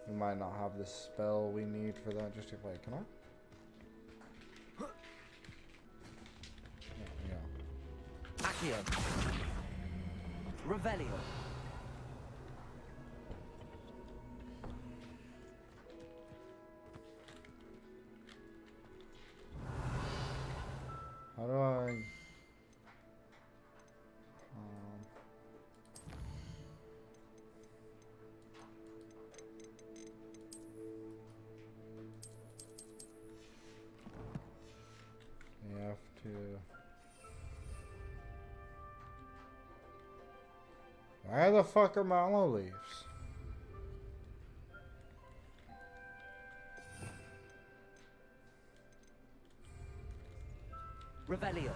we might not have the spell we need for that. Just to wait, can I? Yeah. Accio. Revelio. How do I? You have to. Where the fuck are mallow leaves? Revelio.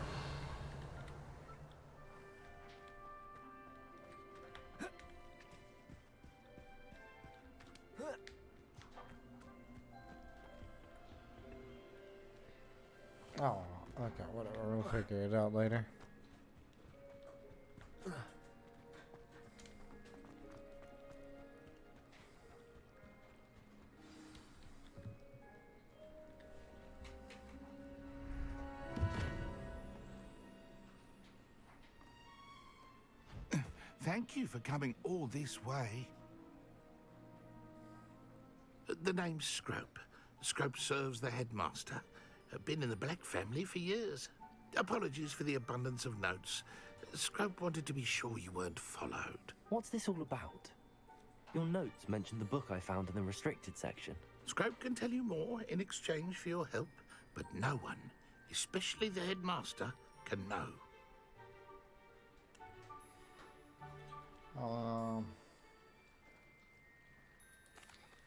Oh, okay, whatever. We'll figure it out later. thank you for coming all this way. The name's Scrope. Scrope serves the headmaster. Been in the Black family for years. Apologies for the abundance of notes. Scrope wanted to be sure you weren't followed. What's this all about? Your notes mentioned the book I found in the restricted section. Scrope can tell you more in exchange for your help, but no one, especially the headmaster, can know.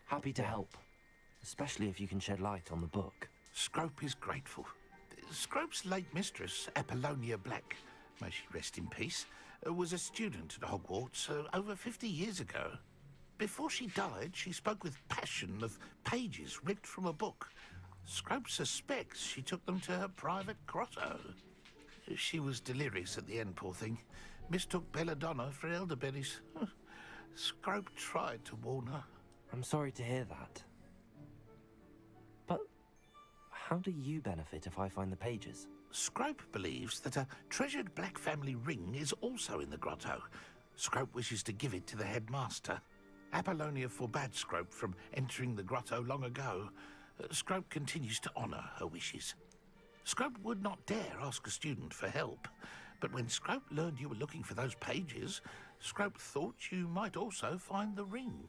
Happy to help, especially if you can shed light on the book. Scrope is grateful. Scrope's late mistress, Apollonia Black, may she rest in peace, was a student at Hogwarts over 50 years ago. Before she died, she spoke with passion of pages ripped from a book. Scrope suspects she took them to her private grotto. She was delirious at the end, poor thing. Mistook belladonna for elderberries. Scrope tried to warn her. I'm sorry to hear that. But how do you benefit if I find the pages? Scrope believes that a treasured Black family ring is also in the grotto. Scrope wishes to give it to the headmaster. Apollonia forbade Scrope from entering the grotto long ago. Scrope continues to honour her wishes. Scrope would not dare ask a student for help, but when Scrope learned you were looking for those pages, Scrope thought you might also find the ring.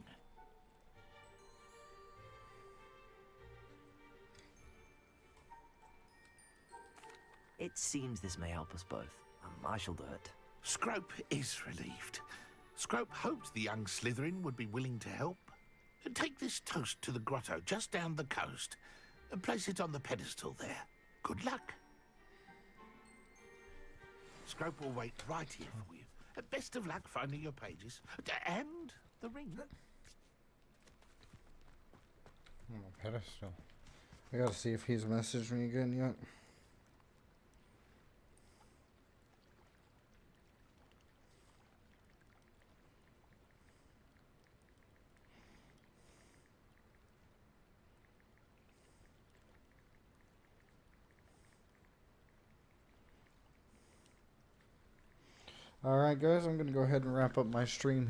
It seems this may help us both. I shall do it. Scrope is relieved. Scrope hoped the young Slytherin would be willing to help. Take this toast to the grotto just down the coast and place it on the pedestal there. Good luck. Scrope will wait right here for you. Best of luck finding your pages. And the ring. On the pedestal. I gotta see if he's messaged me again yet. Alright guys, I'm going to go ahead and wrap up my stream